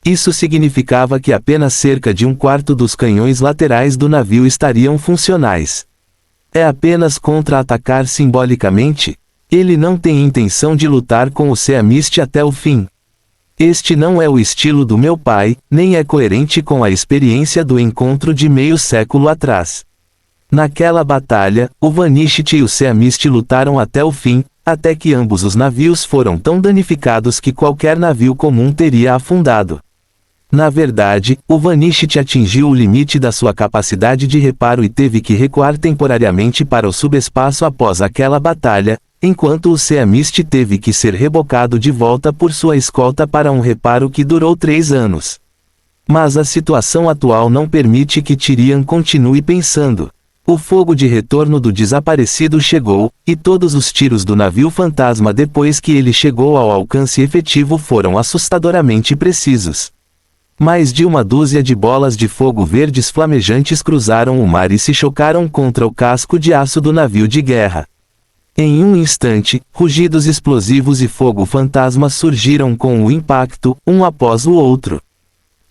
Isso significava que apenas cerca de um quarto dos canhões laterais do navio estariam funcionais. É apenas contra-atacar simbolicamente? Ele não tem intenção de lutar com o Seamist até o fim. Este não é o estilo do meu pai, nem é coerente com a experiência do encontro de meio século atrás. Naquela batalha, o Vanishit e o Seamist lutaram até o fim, até que ambos os navios foram tão danificados que qualquer navio comum teria afundado. Na verdade, o Vanishit atingiu o limite da sua capacidade de reparo e teve que recuar temporariamente para o subespaço após aquela batalha, enquanto o Seamist teve que ser rebocado de volta por sua escolta para um reparo que durou 3 anos. Mas a situação atual não permite que Tyrion continue pensando. O fogo de retorno do desaparecido chegou, e todos os tiros do navio fantasma depois que ele chegou ao alcance efetivo foram assustadoramente precisos. Mais de uma dúzia de bolas de fogo verdes flamejantes cruzaram o mar e se chocaram contra o casco de aço do navio de guerra. Em um instante, rugidos explosivos e fogo fantasma surgiram com o impacto, um após o outro.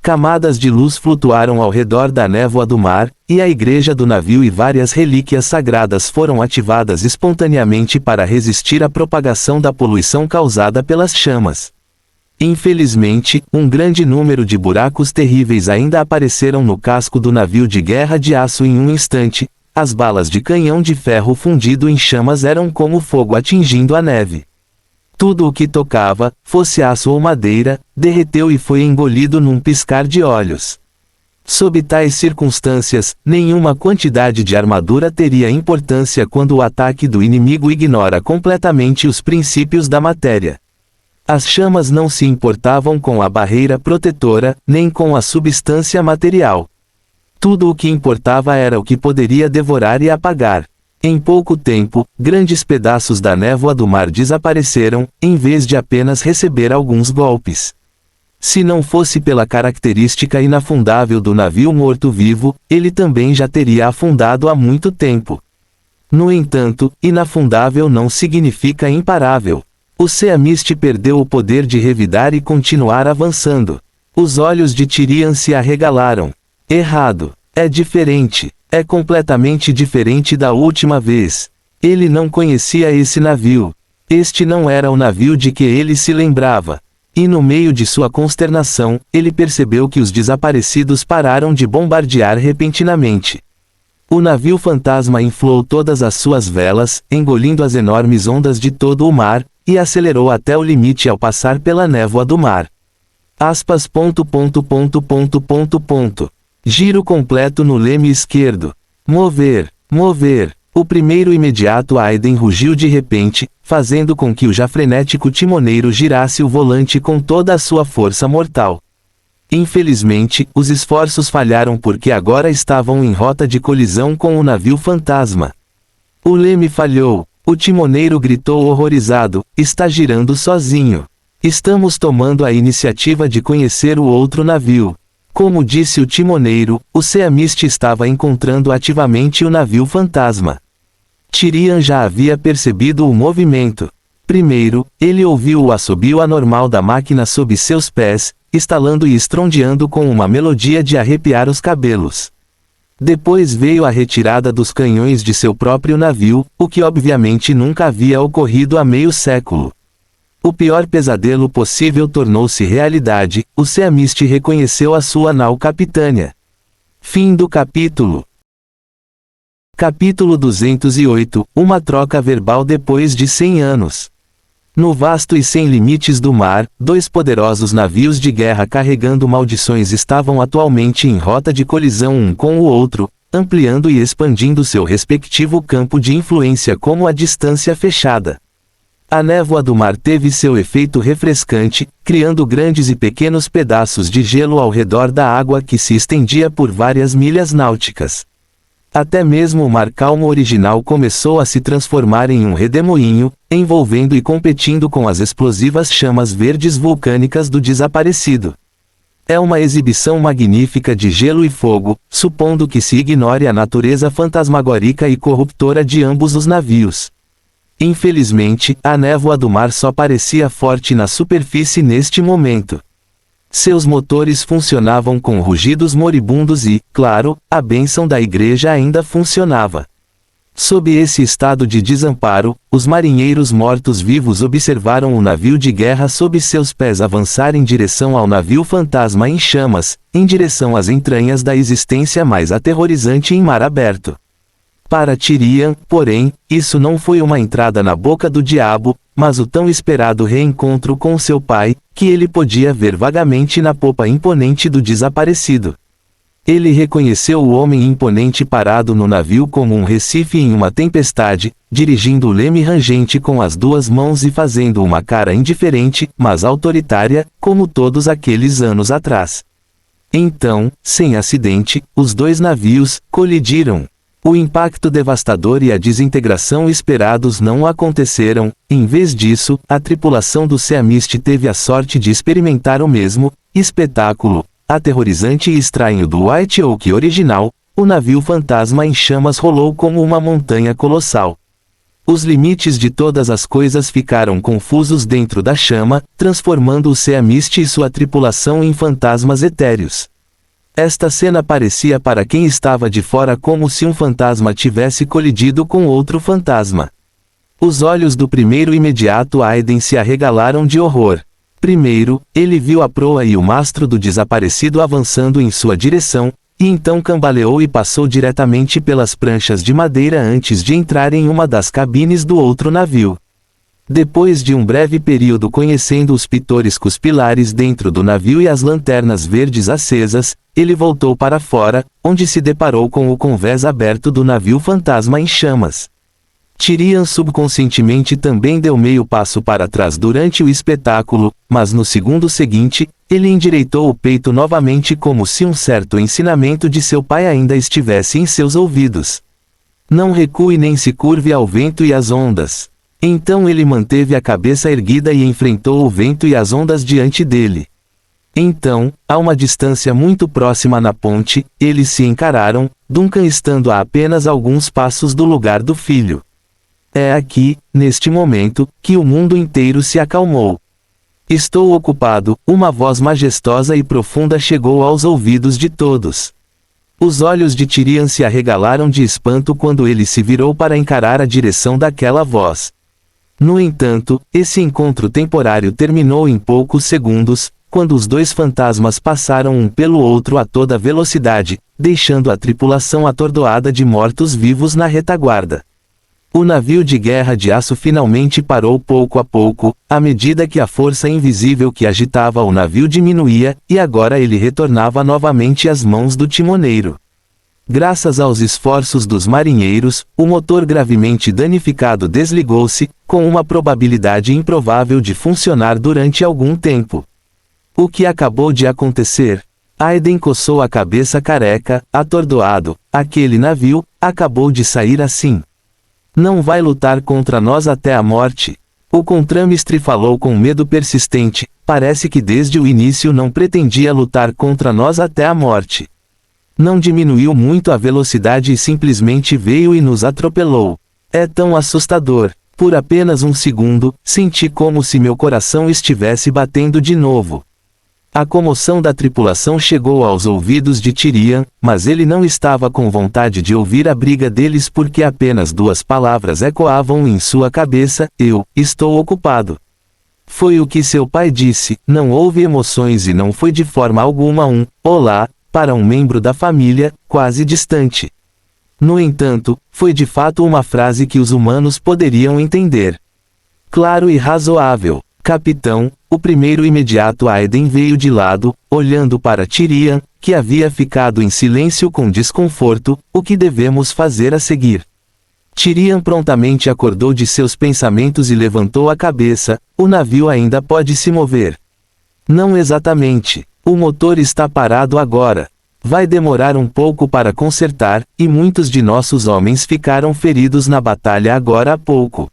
Camadas de luz flutuaram ao redor da névoa do mar, e a igreja do navio e várias relíquias sagradas foram ativadas espontaneamente para resistir à propagação da poluição causada pelas chamas. Infelizmente, um grande número de buracos terríveis ainda apareceram no casco do navio de guerra de aço em um instante. As balas de canhão de ferro fundido em chamas eram como fogo atingindo a neve. Tudo o que tocava, fosse aço ou madeira, derreteu e foi engolido num piscar de olhos. Sob tais circunstâncias, nenhuma quantidade de armadura teria importância quando o ataque do inimigo ignora completamente os princípios da matéria. As chamas não se importavam com a barreira protetora, nem com a substância material. Tudo o que importava era o que poderia devorar e apagar. Em pouco tempo, grandes pedaços da névoa do mar desapareceram, em vez de apenas receber alguns golpes. Se não fosse pela característica inafundável do navio morto-vivo, ele também já teria afundado há muito tempo. No entanto, inafundável não significa imparável. O Seamist perdeu o poder de revidar e continuar avançando. Os olhos de Tyrion se arregalaram. Errado. É diferente. É completamente diferente da última vez. Ele não conhecia esse navio. Este não era o navio de que ele se lembrava. E no meio de sua consternação, ele percebeu que os desaparecidos pararam de bombardear repentinamente. O navio fantasma inflou todas as suas velas, engolindo as enormes ondas de todo o mar, e acelerou até o limite ao passar pela névoa do mar. Aspas. Giro completo no leme esquerdo. Mover. Mover. O primeiro imediato Aiden rugiu de repente, fazendo com que o já frenético timoneiro girasse o volante com toda a sua força mortal. Infelizmente, os esforços falharam porque agora estavam em rota de colisão com o navio fantasma. O leme falhou. O timoneiro gritou horrorizado, está girando sozinho. Estamos tomando a iniciativa de conhecer o outro navio. Como disse o timoneiro, o Seamist estava encontrando ativamente o navio fantasma. Tyrion já havia percebido o movimento. Primeiro, ele ouviu o assobio anormal da máquina sob seus pés, estalando e estrondeando com uma melodia de arrepiar os cabelos. Depois veio a retirada dos canhões de seu próprio navio, o que obviamente nunca havia ocorrido há meio século. O pior pesadelo possível tornou-se realidade, o Seamist reconheceu a sua nau capitânia. Fim do capítulo. Capítulo 208, uma troca verbal depois de 100 anos. No vasto e sem limites do mar, 2 poderosos navios de guerra carregando maldições estavam atualmente em rota de colisão um com o outro, ampliando e expandindo seu respectivo campo de influência como a distância fechada. A névoa do mar teve seu efeito refrescante, criando grandes e pequenos pedaços de gelo ao redor da água que se estendia por várias milhas náuticas. Até mesmo o mar calmo original começou a se transformar em um redemoinho, envolvendo e competindo com as explosivas chamas verdes vulcânicas do desaparecido. É uma exibição magnífica de gelo e fogo, supondo que se ignore a natureza fantasmagórica e corruptora de ambos os navios. Infelizmente, a névoa do mar só parecia forte na superfície neste momento. Seus motores funcionavam com rugidos moribundos e, claro, a bênção da igreja ainda funcionava. Sob esse estado de desamparo, os marinheiros mortos-vivos observaram o navio de guerra sob seus pés avançar em direção ao navio fantasma em chamas, em direção às entranhas da existência mais aterrorizante em mar aberto. Para Tyrion, porém, isso não foi uma entrada na boca do diabo, mas o tão esperado reencontro com seu pai, que ele podia ver vagamente na popa imponente do desaparecido. Ele reconheceu o homem imponente parado no navio como um recife em uma tempestade, dirigindo o leme rangente com as duas mãos e fazendo uma cara indiferente, mas autoritária, como todos aqueles anos atrás. Então, sem acidente, os dois navios colidiram. O impacto devastador e a desintegração esperados não aconteceram. Em vez disso, a tripulação do Sea Mist teve a sorte de experimentar o mesmo espetáculo aterrorizante e estranho do White Oak original. O navio fantasma em chamas rolou como uma montanha colossal. Os limites de todas as coisas ficaram confusos dentro da chama, transformando o Sea Mist e sua tripulação em fantasmas etéreos. Esta cena parecia para quem estava de fora como se um fantasma tivesse colidido com outro fantasma. Os olhos do primeiro imediato Aiden se arregalaram de horror. Primeiro, ele viu a proa e o mastro do desaparecido avançando em sua direção, e então cambaleou e passou diretamente pelas pranchas de madeira antes de entrar em uma das cabines do outro navio. Depois de um breve período conhecendo os pitorescos pilares dentro do navio e as lanternas verdes acesas, ele voltou para fora, onde se deparou com o convés aberto do navio fantasma em chamas. Tyrion subconscientemente também deu meio passo para trás durante o espetáculo, mas no segundo seguinte, ele endireitou o peito novamente como se um certo ensinamento de seu pai ainda estivesse em seus ouvidos. Não recue nem se curve ao vento e às ondas. Então ele manteve a cabeça erguida e enfrentou o vento e as ondas diante dele. Então, a uma distância muito próxima na ponte, eles se encararam, Duncan estando a apenas alguns passos do lugar do filho. É aqui, neste momento, que o mundo inteiro se acalmou. Estou ocupado, uma voz majestosa e profunda chegou aos ouvidos de todos. Os olhos de Tyrion se arregalaram de espanto quando ele se virou para encarar a direção daquela voz. No entanto, esse encontro temporário terminou em poucos segundos, quando os dois fantasmas passaram um pelo outro a toda velocidade, deixando a tripulação atordoada de mortos-vivos na retaguarda. O navio de guerra de aço finalmente parou pouco a pouco, à medida que a força invisível que agitava o navio diminuía, e agora ele retornava novamente às mãos do timoneiro. Graças aos esforços dos marinheiros, o motor gravemente danificado desligou-se, com uma probabilidade improvável de funcionar durante algum tempo. O que acabou de acontecer? Aiden coçou a cabeça careca, atordoado. Aquele navio acabou de sair assim. Não vai lutar contra nós até a morte. O contramestre falou com medo persistente. Parece que desde o início não pretendia lutar contra nós até a morte. Não diminuiu muito a velocidade e simplesmente veio e nos atropelou. É tão assustador. Por apenas um segundo, senti como se meu coração estivesse batendo de novo. A comoção da tripulação chegou aos ouvidos de Tyrion, mas ele não estava com vontade de ouvir a briga deles porque apenas duas palavras ecoavam em sua cabeça: eu estou ocupado. Foi o que seu pai disse, não houve emoções e não foi de forma alguma um olá para um membro da família, quase distante. No entanto, foi de fato uma frase que os humanos poderiam entender. Claro e razoável. Capitão, o primeiro imediato Aiden veio de lado, olhando para Tyrion, que havia ficado em silêncio com desconforto. O que devemos fazer a seguir? Tyrion prontamente acordou de seus pensamentos e levantou a cabeça. O navio ainda pode se mover. Não exatamente. O motor está parado agora. Vai demorar um pouco para consertar, e muitos de nossos homens ficaram feridos na batalha agora há pouco.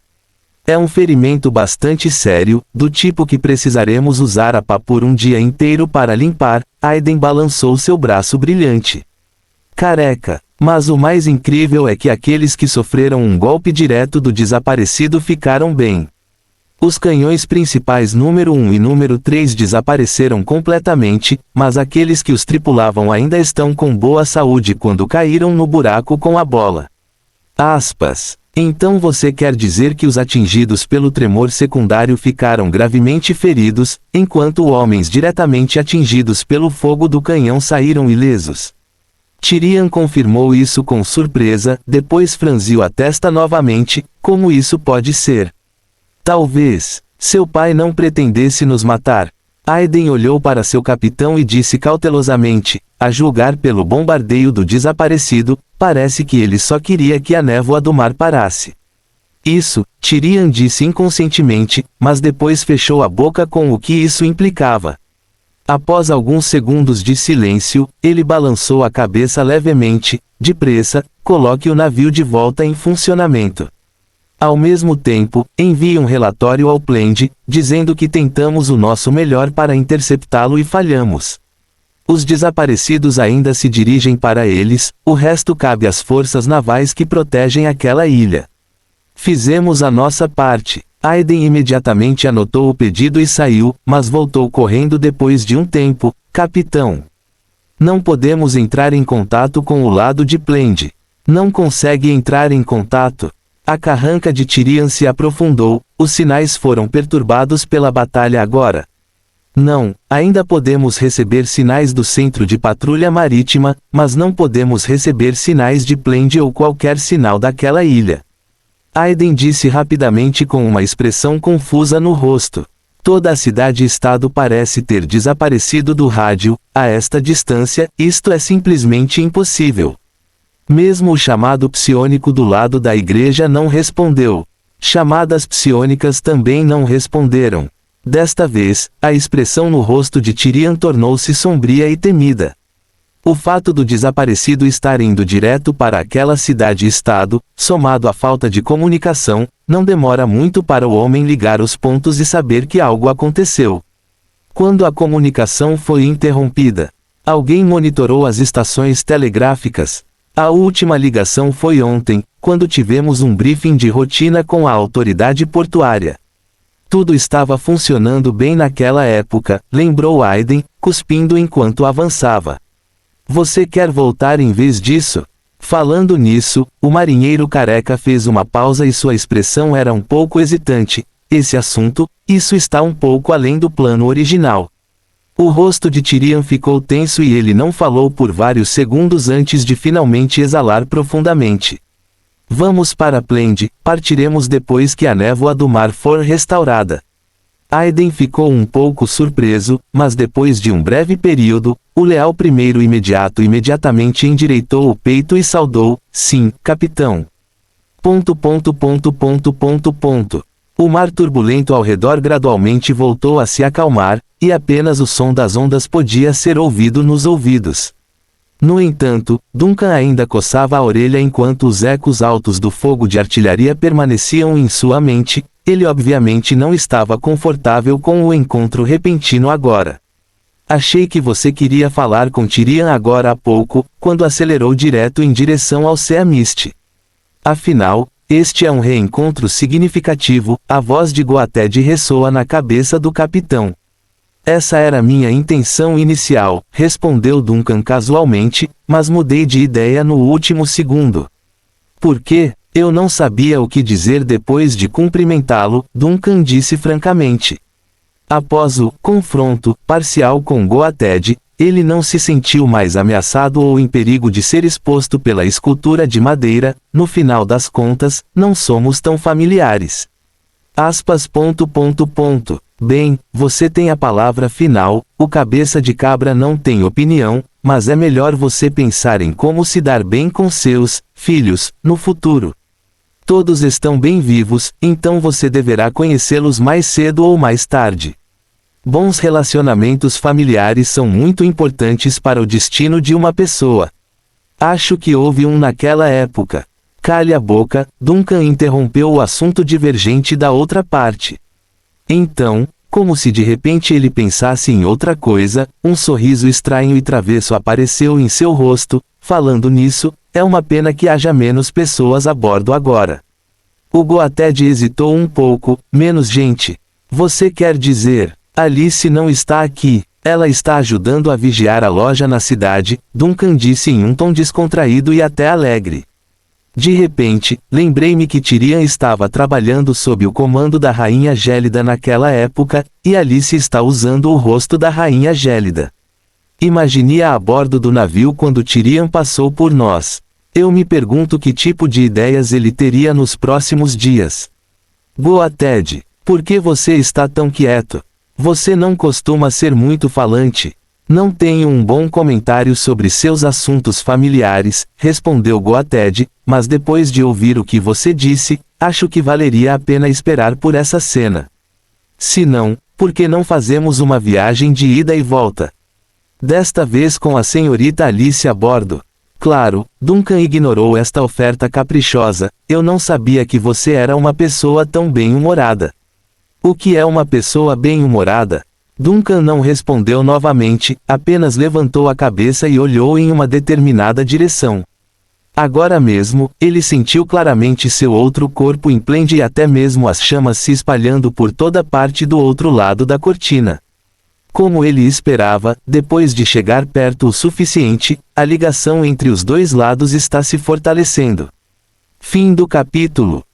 É um ferimento bastante sério, do tipo que precisaremos usar a pá por um dia inteiro para limpar. Aiden balançou seu braço brilhante. Careca. Mas o mais incrível é que aqueles que sofreram um golpe direto do desaparecido ficaram bem. Os canhões principais número 1 e número 3 desapareceram completamente, mas aqueles que os tripulavam ainda estão com boa saúde quando caíram no buraco com a bola. Aspas. Então você quer dizer que os atingidos pelo tremor secundário ficaram gravemente feridos, enquanto homens diretamente atingidos pelo fogo do canhão saíram ilesos. Tyrion confirmou isso com surpresa, depois franziu a testa novamente. Como isso pode ser? Talvez seu pai não pretendesse nos matar. Aiden olhou para seu capitão e disse cautelosamente, a julgar pelo bombardeio do desaparecido, parece que ele só queria que a névoa do mar parasse. Isso, Tyrion disse inconscientemente, mas depois fechou a boca com o que isso implicava. Após alguns segundos de silêncio, ele balançou a cabeça levemente. Depressa, coloque o navio de volta em funcionamento. Ao mesmo tempo, envie um relatório ao Plend, dizendo que tentamos o nosso melhor para interceptá-lo e falhamos. Os desaparecidos ainda se dirigem para eles, o resto cabe às forças navais que protegem aquela ilha. Fizemos a nossa parte. Aiden imediatamente anotou o pedido e saiu, mas voltou correndo depois de um tempo. Capitão. Não podemos entrar em contato com o lado de Plend. Não consegue entrar em contato. A carranca de Tyrion se aprofundou, os sinais foram perturbados pela batalha agora. Não, ainda podemos receber sinais do centro de patrulha marítima, mas não podemos receber sinais de Plend ou qualquer sinal daquela ilha. Aiden disse rapidamente com uma expressão confusa no rosto. Toda a cidade-estado parece ter desaparecido do rádio. A esta distância, isto é simplesmente impossível. Mesmo o chamado psiônico do lado da igreja não respondeu. Chamadas psiônicas também não responderam. Desta vez, a expressão no rosto de Tyrion tornou-se sombria e temida. O fato do desaparecido estar indo direto para aquela cidade-estado, somado à falta de comunicação, não demora muito para o homem ligar os pontos e saber que algo aconteceu. Quando a comunicação foi interrompida, alguém monitorou as estações telegráficas. A última ligação foi ontem, quando tivemos um briefing de rotina com a autoridade portuária. Tudo estava funcionando bem naquela época, lembrou Aiden, cuspindo enquanto avançava. Você quer voltar em vez disso? Falando nisso, o marinheiro careca fez uma pausa e sua expressão era um pouco hesitante. Esse assunto, isso está um pouco além do plano original. O rosto de Tyrion ficou tenso e ele não falou por vários segundos antes de finalmente exalar profundamente. Vamos para Plend, partiremos depois que a névoa do mar for restaurada. Aiden ficou um pouco surpreso, mas depois de um breve período, o leal primeiro imediatamente endireitou o peito e saudou, sim, capitão. O mar turbulento ao redor gradualmente voltou a se acalmar, e apenas o som das ondas podia ser ouvido nos ouvidos. No entanto, Duncan ainda coçava a orelha enquanto os ecos altos do fogo de artilharia permaneciam em sua mente. Ele obviamente não estava confortável com o encontro repentino agora. Achei que você queria falar com Tyrion agora há pouco, quando acelerou direto em direção ao Sea Mist. Afinal, este é um reencontro significativo. A voz de Goated ressoa na cabeça do capitão. Essa era minha intenção inicial, respondeu Duncan casualmente, mas mudei de ideia no último segundo. Por quê? Eu não sabia o que dizer depois de cumprimentá-lo, Duncan disse francamente. Após o confronto parcial com Goated, ele não se sentiu mais ameaçado ou em perigo de ser exposto pela escultura de madeira. No final das contas, não somos tão familiares. Bem, você tem a palavra final. O cabeça de cabra não tem opinião, mas é melhor você pensar em como se dar bem com seus filhos no futuro. Todos estão bem vivos, então você deverá conhecê-los mais cedo ou mais tarde. Bons relacionamentos familiares são muito importantes para o destino de uma pessoa. Acho que houve um naquela época. Cale a boca, Duncan interrompeu o assunto divergente da outra parte. Então, como se de repente ele pensasse em outra coisa, um sorriso estranho e travesso apareceu em seu rosto. Falando nisso, é uma pena que haja menos pessoas a bordo agora. O Goated hesitou um pouco. Menos gente. Você quer dizer, Alice não está aqui. Ela está ajudando a vigiar a loja na cidade, Duncan disse em um tom descontraído e até alegre. De repente, lembrei-me que Tyrion estava trabalhando sob o comando da Rainha Gélida naquela época, e Alice está usando o rosto da Rainha Gélida. Imagine-a a bordo do navio quando Tyrion passou por nós. Eu me pergunto que tipo de ideias ele teria nos próximos dias. Goated, por que você está tão quieto? Você não costuma ser muito falante. Não tenho um bom comentário sobre seus assuntos familiares, respondeu Goated, mas depois de ouvir o que você disse, acho que valeria a pena esperar por essa cena. Se não, por que não fazemos uma viagem de ida e volta? Desta vez com a senhorita Alice a bordo. Claro, Duncan ignorou esta oferta caprichosa, eu não sabia que você era uma pessoa tão bem-humorada. O que é uma pessoa bem-humorada? Duncan não respondeu novamente, apenas levantou a cabeça e olhou em uma determinada direção. Agora mesmo, ele sentiu claramente seu outro corpo implende e até mesmo as chamas se espalhando por toda parte do outro lado da cortina. Como ele esperava, depois de chegar perto o suficiente, a ligação entre os dois lados está se fortalecendo. Fim do capítulo.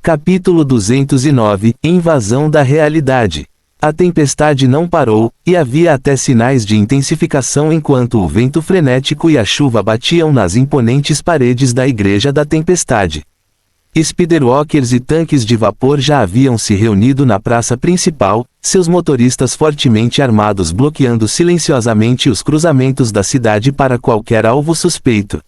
Capítulo 209, Invasão da Realidade. A tempestade não parou, e havia até sinais de intensificação enquanto o vento frenético e a chuva batiam nas imponentes paredes da Igreja da Tempestade. Speederwalkers e tanques de vapor já haviam se reunido na praça principal, seus motoristas fortemente armados bloqueando silenciosamente os cruzamentos da cidade para qualquer alvo suspeito.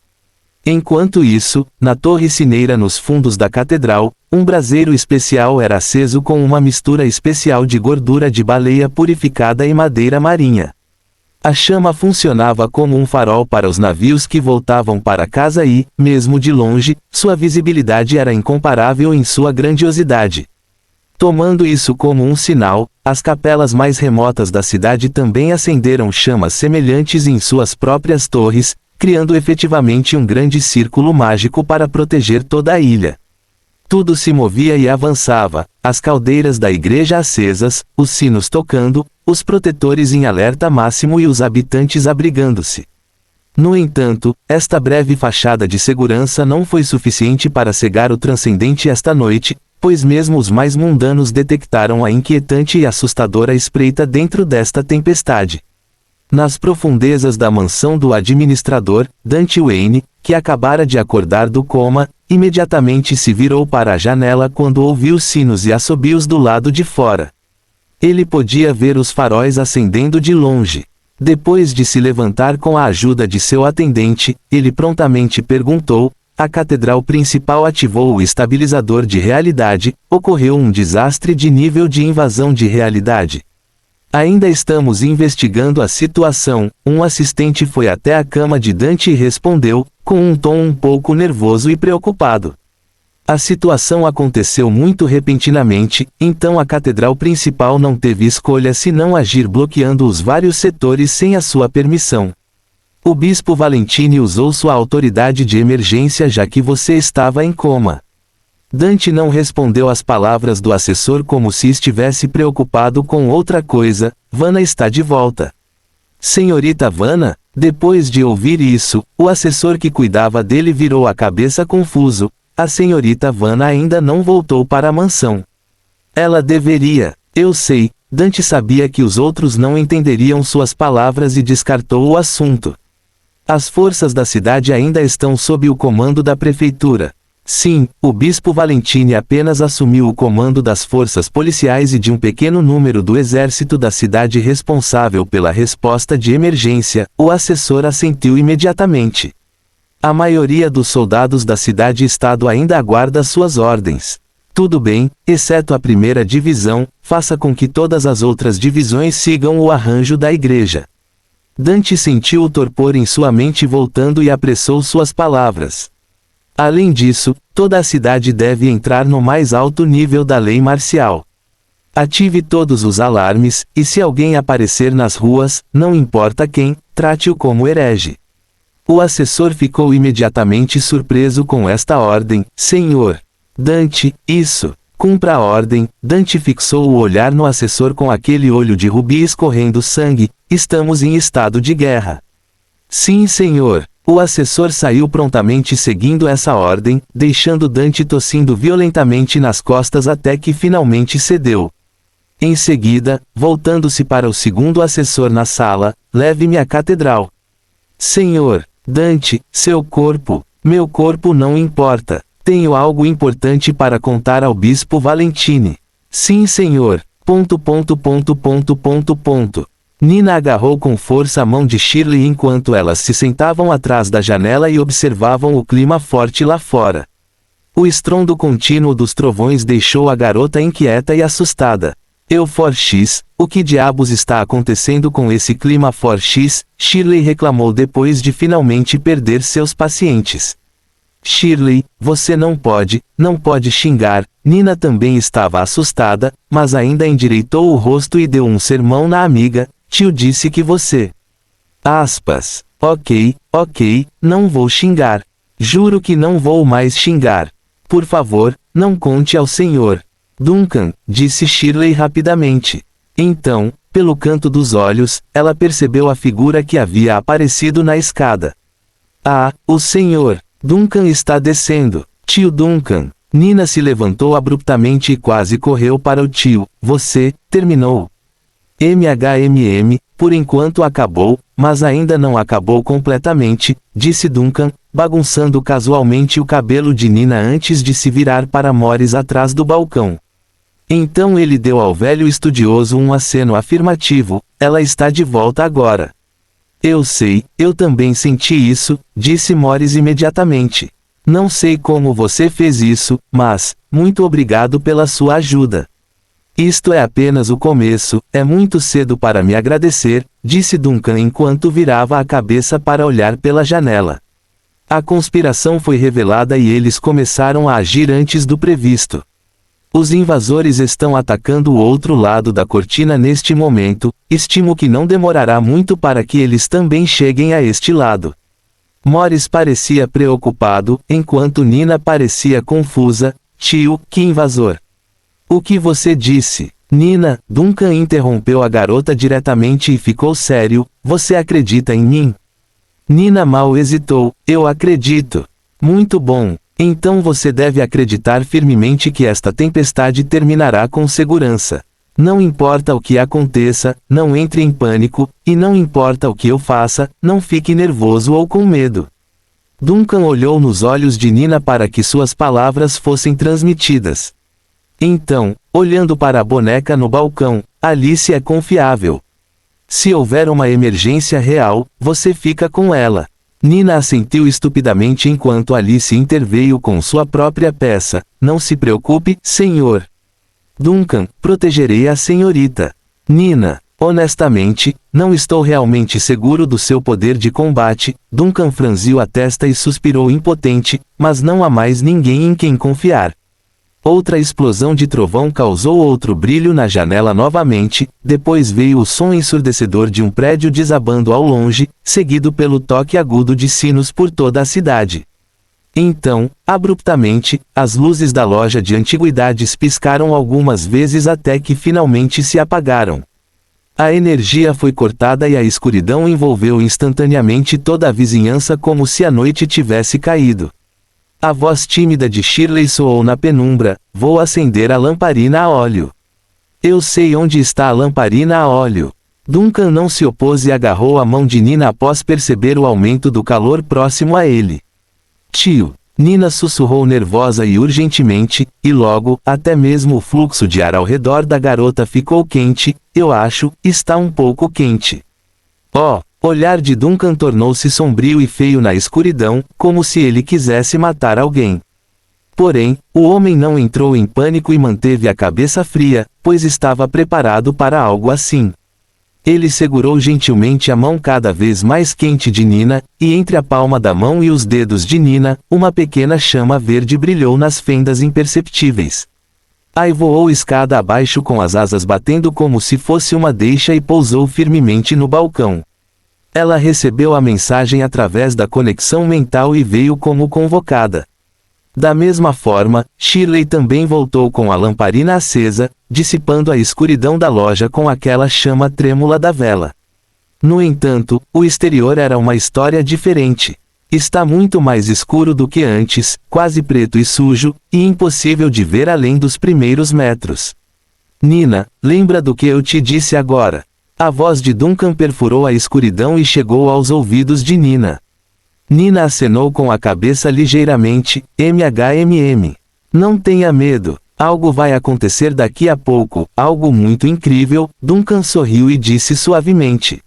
Enquanto isso, na torre sineira nos fundos da catedral, um braseiro especial era aceso com uma mistura especial de gordura de baleia purificada e madeira marinha. A chama funcionava como um farol para os navios que voltavam para casa e, mesmo de longe, sua visibilidade era incomparável em sua grandiosidade. Tomando isso como um sinal, as capelas mais remotas da cidade também acenderam chamas semelhantes em suas próprias torres, criando efetivamente um grande círculo mágico para proteger toda a ilha. Tudo se movia e avançava, as caldeiras da igreja acesas, os sinos tocando, os protetores em alerta máximo e os habitantes abrigando-se. No entanto, esta breve fachada de segurança não foi suficiente para cegar o transcendente esta noite, pois mesmo os mais mundanos detectaram a inquietante e assustadora espreita dentro desta tempestade. Nas profundezas da mansão do administrador, Dante Wayne, que acabara de acordar do coma, imediatamente se virou para a janela quando ouviu sinos e assobios do lado de fora. Ele podia ver os faróis acendendo de longe. Depois de se levantar com a ajuda de seu atendente, ele prontamente perguntou: a catedral principal ativou o estabilizador de realidade, ocorreu um desastre de nível de invasão de realidade. Ainda estamos investigando a situação, um assistente foi até a cama de Dante e respondeu, com um tom um pouco nervoso e preocupado. A situação aconteceu muito repentinamente, então a catedral principal não teve escolha senão agir bloqueando os vários setores sem a sua permissão. O bispo Valentini usou sua autoridade de emergência já que você estava em coma. Dante não respondeu às palavras do assessor como se estivesse preocupado com outra coisa. Vanna está de volta. Senhorita Vanna? Depois de ouvir isso, o assessor que cuidava dele virou a cabeça confuso. A senhorita Vanna ainda não voltou para a mansão. Ela deveria. Eu sei. Dante sabia que os outros não entenderiam suas palavras e descartou o assunto. As forças da cidade ainda estão sob o comando da prefeitura. Sim, o bispo Valentini apenas assumiu o comando das forças policiais e de um pequeno número do exército da cidade responsável pela resposta de emergência. O assessor assentiu imediatamente. A maioria dos soldados da cidade-estado ainda aguarda suas ordens. Tudo bem, exceto a primeira divisão, faça com que todas as outras divisões sigam o arranjo da igreja. Dante sentiu o torpor em sua mente voltando e apressou suas palavras. Além disso, toda a cidade deve entrar no mais alto nível da lei marcial. Ative todos os alarmes, e se alguém aparecer nas ruas, não importa quem, trate-o como herege. O assessor ficou imediatamente surpreso com esta ordem. Senhor Dante, isso. Cumpra a ordem. Dante fixou o olhar no assessor com aquele olho de rubi escorrendo sangue. Estamos em estado de guerra. Sim, senhor. O assessor saiu prontamente seguindo essa ordem, deixando Dante tossindo violentamente nas costas até que finalmente cedeu. Em seguida, voltando-se para o segundo assessor na sala, leve-me à catedral. Senhor, Dante, seu corpo, meu corpo não importa. Tenho algo importante para contar ao bispo Valentine. Sim, senhor. ... Nina agarrou com força a mão de Shirley enquanto elas se sentavam atrás da janela e observavam o clima forte lá fora. O estrondo contínuo dos trovões deixou a garota inquieta e assustada. X, o que diabos está acontecendo com esse clima X? Shirley reclamou depois de finalmente perder seus pacientes. Shirley, você não pode xingar. Nina também estava assustada, mas ainda endireitou o rosto e deu um sermão na amiga. Tio disse que você... Ok, não vou xingar. Juro que não vou mais xingar. Por favor, não conte ao senhor Duncan, disse Shirley rapidamente. Então, pelo canto dos olhos, ela percebeu a figura que havia aparecido na escada. O senhor Duncan está descendo. Tio Duncan. Nina se levantou abruptamente e quase correu para o tio. Você, terminou. Por enquanto acabou, mas ainda não acabou completamente, disse Duncan, bagunçando casualmente o cabelo de Nina antes de se virar para Morris atrás do balcão. Então ele deu ao velho estudioso um aceno afirmativo. Ela está de volta agora. Eu sei, eu também senti isso, disse Morris imediatamente. Não sei como você fez isso, mas, muito obrigado pela sua ajuda. Isto é apenas o começo, é muito cedo para me agradecer, disse Duncan enquanto virava a cabeça para olhar pela janela. A conspiração foi revelada e eles começaram a agir antes do previsto. Os invasores estão atacando o outro lado da cortina neste momento, estimo que não demorará muito para que eles também cheguem a este lado. Morris parecia preocupado, enquanto Nina parecia confusa. Tio, que invasor? O que você disse? Nina, Duncan interrompeu a garota diretamente e ficou sério. Você acredita em mim? Nina mal hesitou. Eu acredito. Muito bom. Então você deve acreditar firmemente que esta tempestade terminará com segurança. Não importa o que aconteça, não entre em pânico, e não importa o que eu faça, não fique nervoso ou com medo. Duncan olhou nos olhos de Nina para que suas palavras fossem transmitidas. Então, olhando para a boneca no balcão, Alice é confiável. Se houver uma emergência real, você fica com ela. Nina assentiu estupidamente enquanto Alice interveio com sua própria peça. Não se preocupe, senhor. Duncan, protegerei a senhorita. Nina, honestamente, não estou realmente seguro do seu poder de combate. Duncan franziu a testa e suspirou impotente, mas não há mais ninguém em quem confiar. Outra explosão de trovão causou outro brilho na janela novamente, depois veio o som ensurdecedor de um prédio desabando ao longe, seguido pelo toque agudo de sinos por toda a cidade. Então, abruptamente, as luzes da loja de antiguidades piscaram algumas vezes até que finalmente se apagaram. A energia foi cortada e a escuridão envolveu instantaneamente toda a vizinhança como se a noite tivesse caído. A voz tímida de Shirley soou na penumbra. Vou acender a lamparina a óleo. Eu sei onde está a lamparina a óleo. Duncan não se opôs e agarrou a mão de Nina após perceber o aumento do calor próximo a ele. Tio, Nina sussurrou nervosa e urgentemente, e logo, até mesmo o fluxo de ar ao redor da garota ficou quente. Eu acho, está um pouco quente. O olhar de Duncan tornou-se sombrio e feio na escuridão, como se ele quisesse matar alguém. Porém, o homem não entrou em pânico e manteve a cabeça fria, pois estava preparado para algo assim. Ele segurou gentilmente a mão cada vez mais quente de Nina, e entre a palma da mão e os dedos de Nina, uma pequena chama verde brilhou nas fendas imperceptíveis. Ai voou escada abaixo com as asas batendo como se fosse uma deixa e pousou firmemente no balcão. Ela recebeu a mensagem através da conexão mental e veio como convocada. Da mesma forma, Shirley também voltou com a lamparina acesa, dissipando a escuridão da loja com aquela chama trêmula da vela. No entanto, o exterior era uma história diferente. Está muito mais escuro do que antes, quase preto e sujo, e impossível de ver além dos primeiros metros. Nina, lembra do que eu te disse agora? A voz de Duncan perfurou a escuridão e chegou aos ouvidos de Nina. Nina acenou com a cabeça ligeiramente, Não tenha medo. Algo vai acontecer daqui a pouco, algo muito incrível. Duncan sorriu e disse suavemente.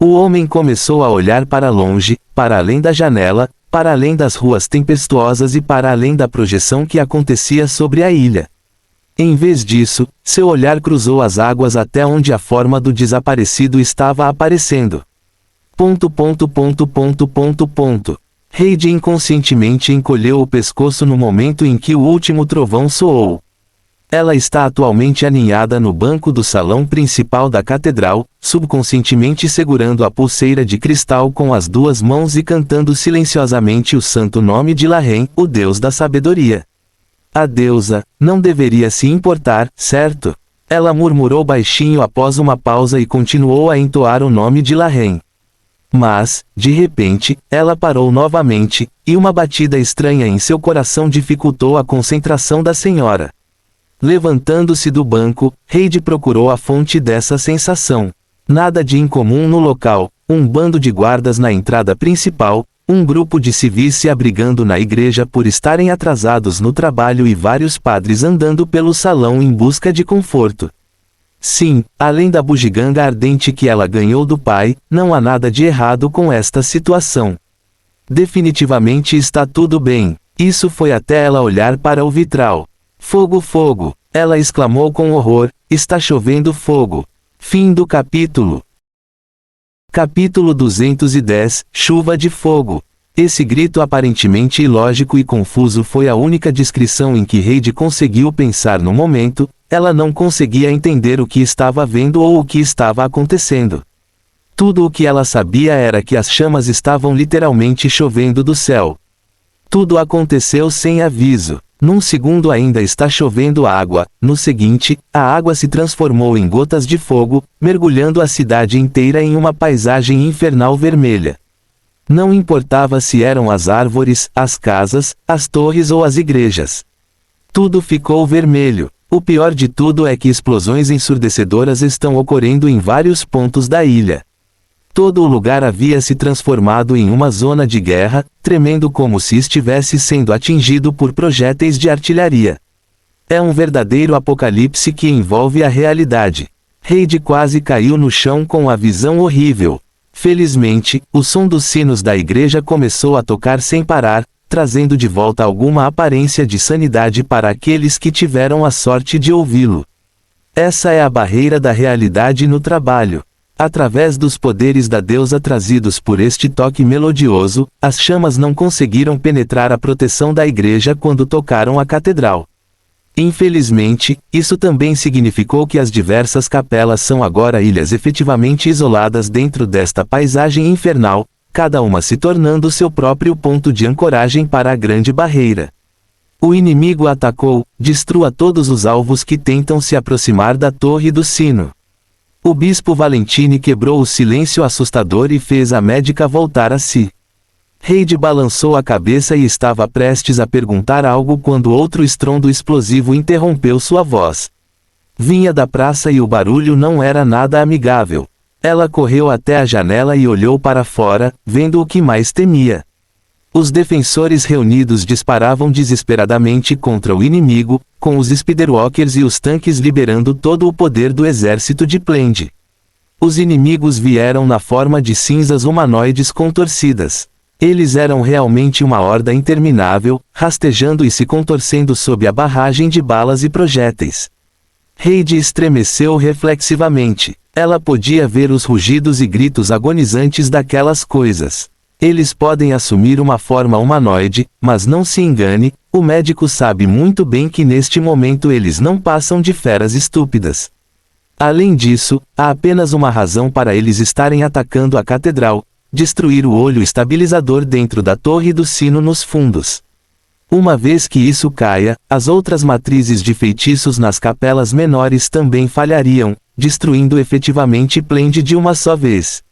O homem começou a olhar para longe, para além da janela, para além das ruas tempestuosas e para além da projeção que acontecia sobre a ilha. Em vez disso, seu olhar cruzou as águas até onde a forma do desaparecido estava aparecendo. Heidi inconscientemente encolheu o pescoço no momento em que o último trovão soou. Ela está atualmente aninhada no banco do salão principal da catedral, subconscientemente segurando a pulseira de cristal com as duas mãos e cantando silenciosamente o santo nome de Lahren, o deus da sabedoria. A deusa não deveria se importar, certo? Ela murmurou baixinho após uma pausa e continuou a entoar o nome de Lahren. Mas, de repente, ela parou novamente, e uma batida estranha em seu coração dificultou a concentração da senhora. Levantando-se do banco, Heidi procurou a fonte dessa sensação. Nada de incomum no local, um bando de guardas na entrada principal, um grupo de civis se abrigando na igreja por estarem atrasados no trabalho e vários padres andando pelo salão em busca de conforto. Sim, além da bugiganga ardente que ela ganhou do pai, não há nada de errado com esta situação. Definitivamente está tudo bem. Isso foi até ela olhar para o vitral. Fogo, fogo! Ela exclamou com horror, está chovendo fogo. Fim do capítulo. Capítulo 210, Chuva de Fogo. Esse grito aparentemente ilógico e confuso foi a única descrição em que Heidi conseguiu pensar no momento. Ela não conseguia entender o que estava vendo ou o que estava acontecendo. Tudo o que ela sabia era que as chamas estavam literalmente chovendo do céu. Tudo aconteceu sem aviso. Num segundo ainda está chovendo água, no seguinte, a água se transformou em gotas de fogo, mergulhando a cidade inteira em uma paisagem infernal vermelha. Não importava se eram as árvores, as casas, as torres ou as igrejas. Tudo ficou vermelho. O pior de tudo é que explosões ensurdecedoras estão ocorrendo em vários pontos da ilha. Todo o lugar havia se transformado em uma zona de guerra, tremendo como se estivesse sendo atingido por projéteis de artilharia. É um verdadeiro apocalipse que envolve a realidade. Heidi quase caiu no chão com a visão horrível. Felizmente, o som dos sinos da igreja começou a tocar sem parar, trazendo de volta alguma aparência de sanidade para aqueles que tiveram a sorte de ouvi-lo. Essa é a barreira da realidade no trabalho. Através dos poderes da deusa trazidos por este toque melodioso, as chamas não conseguiram penetrar a proteção da igreja quando tocaram a catedral. Infelizmente, isso também significou que as diversas capelas são agora ilhas efetivamente isoladas dentro desta paisagem infernal, cada uma se tornando seu próprio ponto de ancoragem para a grande barreira. O inimigo atacou, destrua todos os alvos que tentam se aproximar da torre do sino. O bispo Valentine quebrou o silêncio assustador e fez a médica voltar a si. Heidi balançou a cabeça e estava prestes a perguntar algo quando outro estrondo explosivo interrompeu sua voz. Vinha da praça e o barulho não era nada amigável. Ela correu até a janela e olhou para fora, vendo o que mais temia. Os defensores reunidos disparavam desesperadamente contra o inimigo, com os Speederwalkers e os tanques liberando todo o poder do exército de Plend. Os inimigos vieram na forma de cinzas humanoides contorcidas. Eles eram realmente uma horda interminável, rastejando e se contorcendo sob a barragem de balas e projéteis. Heidi estremeceu reflexivamente. Ela podia ver os rugidos e gritos agonizantes daquelas coisas. Eles podem assumir uma forma humanoide, mas não se engane, o médico sabe muito bem que neste momento eles não passam de feras estúpidas. Além disso, há apenas uma razão para eles estarem atacando a catedral: destruir o olho estabilizador dentro da torre do sino nos fundos. Uma vez que isso caia, as outras matrizes de feitiços nas capelas menores também falhariam, destruindo efetivamente Plend de uma só vez.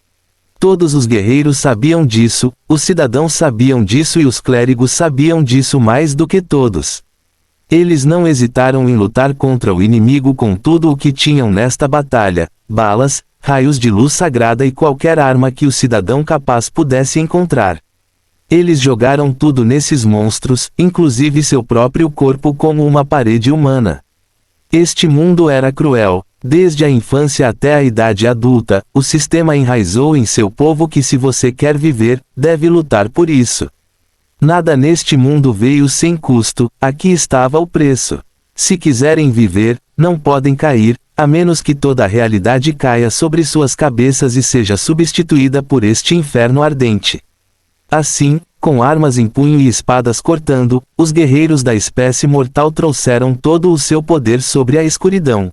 Todos os guerreiros sabiam disso, os cidadãos sabiam disso e os clérigos sabiam disso mais do que todos. Eles não hesitaram em lutar contra o inimigo com tudo o que tinham nesta batalha: balas, raios de luz sagrada e qualquer arma que o cidadão capaz pudesse encontrar. Eles jogaram tudo nesses monstros, inclusive seu próprio corpo como uma parede humana. Este mundo era cruel. Desde a infância até a idade adulta, o sistema enraizou em seu povo que se você quer viver, deve lutar por isso. Nada neste mundo veio sem custo, aqui estava o preço. Se quiserem viver, não podem cair, a menos que toda a realidade caia sobre suas cabeças e seja substituída por este inferno ardente. Assim, com armas em punho e espadas cortando, os guerreiros da espécie mortal trouxeram todo o seu poder sobre a escuridão.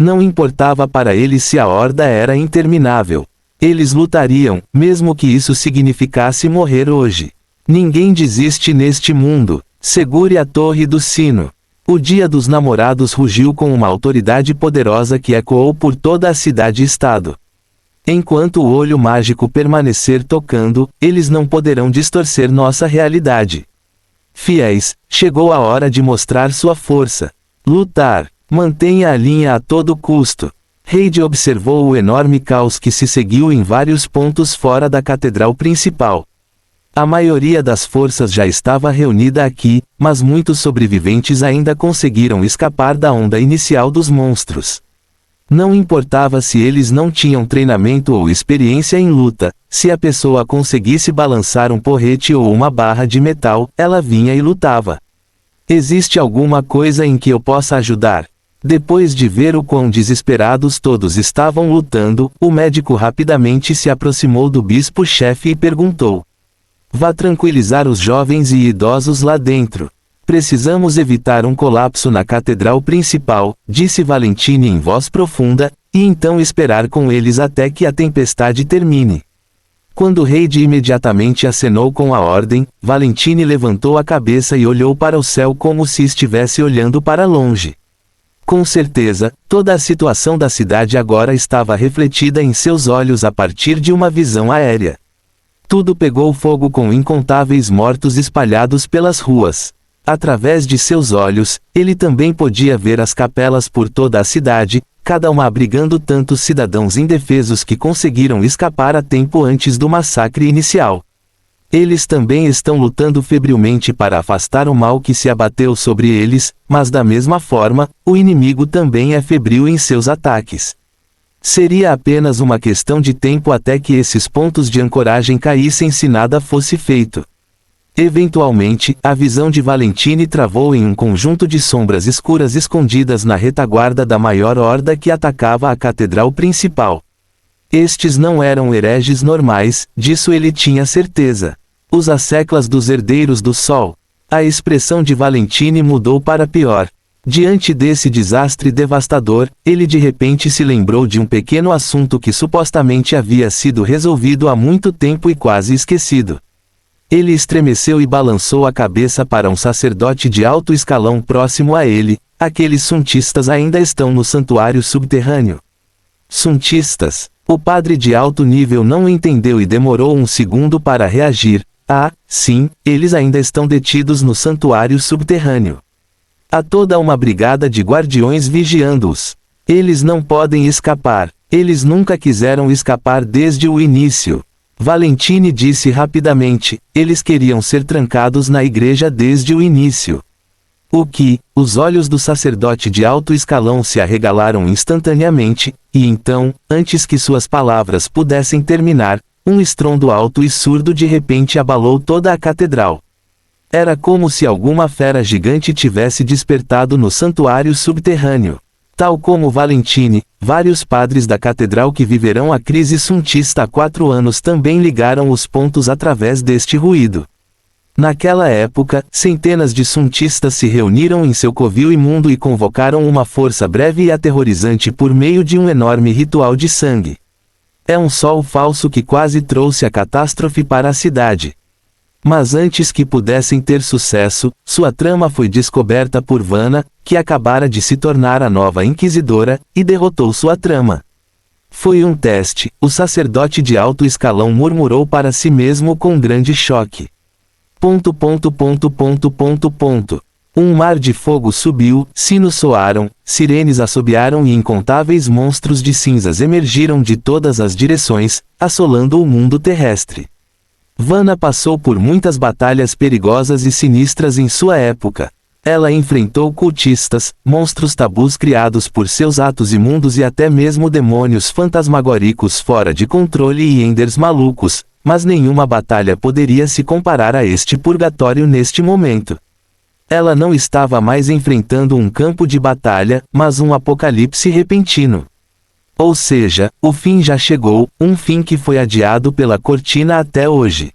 Não importava para eles se a horda era interminável. Eles lutariam, mesmo que isso significasse morrer hoje. Ninguém desiste neste mundo. Segure a torre do sino. O dia dos namorados rugiu com uma autoridade poderosa que ecoou por toda a cidade-estado. Enquanto o olho mágico permanecer tocando, eles não poderão distorcer nossa realidade. Fiéis, chegou a hora de mostrar sua força. Lutar. Mantenha a linha a todo custo. Reid observou o enorme caos que se seguiu em vários pontos fora da catedral principal. A maioria das forças já estava reunida aqui, mas muitos sobreviventes ainda conseguiram escapar da onda inicial dos monstros. Não importava se eles não tinham treinamento ou experiência em luta, se a pessoa conseguisse balançar um porrete ou uma barra de metal, ela vinha e lutava. Existe alguma coisa em que eu possa ajudar? Depois de ver o quão desesperados todos estavam lutando, o médico rapidamente se aproximou do bispo-chefe e perguntou: "Vá tranquilizar os jovens e idosos lá dentro. Precisamos evitar um colapso na catedral principal", disse Valentine em voz profunda, "e então esperar com eles até que a tempestade termine." Quando Reid imediatamente acenou com a ordem, Valentine levantou a cabeça e olhou para o céu como se estivesse olhando para longe. Com certeza, toda a situação da cidade agora estava refletida em seus olhos a partir de uma visão aérea. Tudo pegou fogo com incontáveis mortos espalhados pelas ruas. Através de seus olhos, ele também podia ver as capelas por toda a cidade, cada uma abrigando tantos cidadãos indefesos que conseguiram escapar a tempo antes do massacre inicial. Eles também estão lutando febrilmente para afastar o mal que se abateu sobre eles, mas da mesma forma, o inimigo também é febril em seus ataques. Seria apenas uma questão de tempo até que esses pontos de ancoragem caíssem se nada fosse feito. Eventualmente, a visão de Valentine travou em um conjunto de sombras escuras escondidas na retaguarda da maior horda que atacava a catedral principal. Estes não eram hereges normais, disso ele tinha certeza. Os asseclas dos herdeiros do sol. A expressão de Valentine mudou para pior. Diante desse desastre devastador, ele de repente se lembrou de um pequeno assunto que supostamente havia sido resolvido há muito tempo e quase esquecido. Ele estremeceu e balançou a cabeça para um sacerdote de alto escalão próximo a ele. Aqueles suntistas ainda estão no santuário subterrâneo. Suntistas. O padre de alto nível não entendeu e demorou um segundo para reagir. Ah, sim, eles ainda estão detidos no santuário subterrâneo. Há toda uma brigada de guardiões vigiando-os. Eles não podem escapar. Eles nunca quiseram escapar desde o início. Valentine disse rapidamente: eles queriam ser trancados na igreja desde o início. O que? Os olhos do sacerdote de alto escalão se arregalaram instantaneamente, e então, antes que suas palavras pudessem terminar, um estrondo alto e surdo de repente abalou toda a catedral. Era como se alguma fera gigante tivesse despertado no santuário subterrâneo. Tal como Valentine, vários padres da catedral que viverão a crise suntista há 4 anos também ligaram os pontos através deste ruído. Naquela época, centenas de suntistas se reuniram em seu covil imundo e convocaram uma força breve e aterrorizante por meio de um enorme ritual de sangue. É um sol falso que quase trouxe a catástrofe para a cidade. Mas antes que pudessem ter sucesso, sua trama foi descoberta por Vanna, que acabara de se tornar a nova inquisidora, e derrotou sua trama. Foi um teste, o sacerdote de alto escalão murmurou para si mesmo com grande choque. Um mar de fogo subiu, sinos soaram, sirenes assobiaram e incontáveis monstros de cinzas emergiram de todas as direções, assolando o mundo terrestre. Vanna passou por muitas batalhas perigosas e sinistras em sua época. Ela enfrentou cultistas, monstros tabus criados por seus atos imundos e até mesmo demônios fantasmagóricos fora de controle e enders malucos, mas nenhuma batalha poderia se comparar a este purgatório neste momento. Ela não estava mais enfrentando um campo de batalha, mas um apocalipse repentino. Ou seja, o fim já chegou, um fim que foi adiado pela cortina até hoje.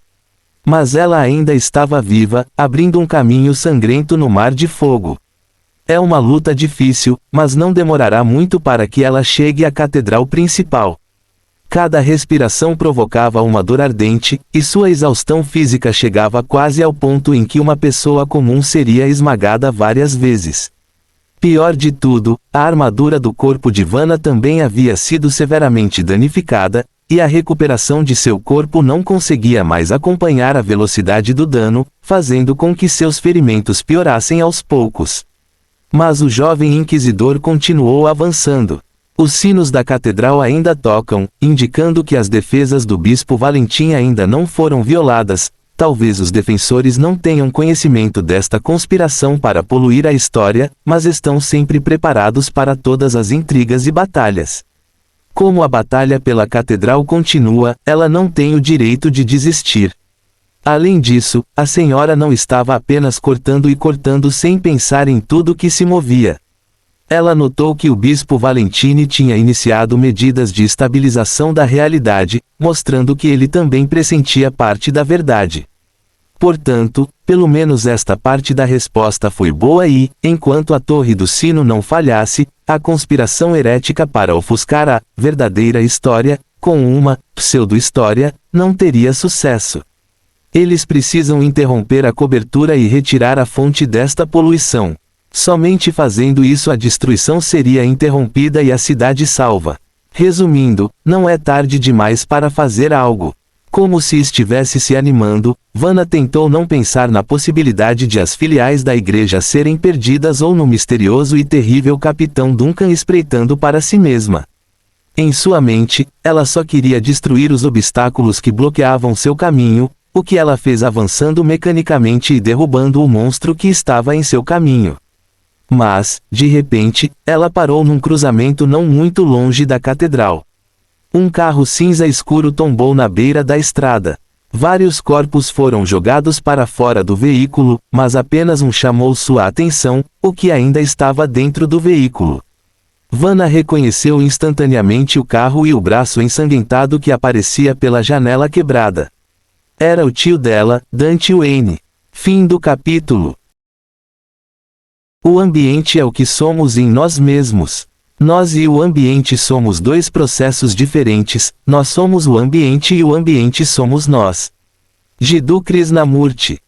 Mas ela ainda estava viva, abrindo um caminho sangrento no mar de fogo. É uma luta difícil, mas não demorará muito para que ela chegue à catedral principal. Cada respiração provocava uma dor ardente, e sua exaustão física chegava quase ao ponto em que uma pessoa comum seria esmagada várias vezes. Pior de tudo, a armadura do corpo de Vanna também havia sido severamente danificada, e a recuperação de seu corpo não conseguia mais acompanhar a velocidade do dano, fazendo com que seus ferimentos piorassem aos poucos. Mas o jovem inquisidor continuou avançando. Os sinos da catedral ainda tocam, indicando que as defesas do bispo Valentim ainda não foram violadas. Talvez os defensores não tenham conhecimento desta conspiração para poluir a história, mas estão sempre preparados para todas as intrigas e batalhas. Como a batalha pela catedral continua, ela não tem o direito de desistir. Além disso, a senhora não estava apenas cortando e cortando sem pensar em tudo que se movia. Ela notou que o bispo Valentini tinha iniciado medidas de estabilização da realidade, mostrando que ele também pressentia parte da verdade. Portanto, pelo menos esta parte da resposta foi boa e, enquanto a torre do sino não falhasse, a conspiração herética para ofuscar a verdadeira história, com uma pseudo-história, não teria sucesso. Eles precisam interromper a cobertura e retirar a fonte desta poluição. Somente fazendo isso a destruição seria interrompida e a cidade salva. Resumindo, não é tarde demais para fazer algo. Como se estivesse se animando, Vanna tentou não pensar na possibilidade de as filiais da igreja serem perdidas ou no misterioso e terrível capitão Duncan espreitando para si mesma. Em sua mente, ela só queria destruir os obstáculos que bloqueavam seu caminho, o que ela fez avançando mecanicamente e derrubando o monstro que estava em seu caminho. Mas, de repente, ela parou num cruzamento não muito longe da catedral. Um carro cinza escuro tombou na beira da estrada. Vários corpos foram jogados para fora do veículo, mas apenas um chamou sua atenção, o que ainda estava dentro do veículo. Vanna reconheceu instantaneamente o carro e o braço ensanguentado que aparecia pela janela quebrada. Era o tio dela, Dante Wayne. Fim do capítulo. O ambiente é o que somos em nós mesmos. Nós e o ambiente somos dois processos diferentes, nós somos o ambiente e o ambiente somos nós. Jiddu Krishnamurti.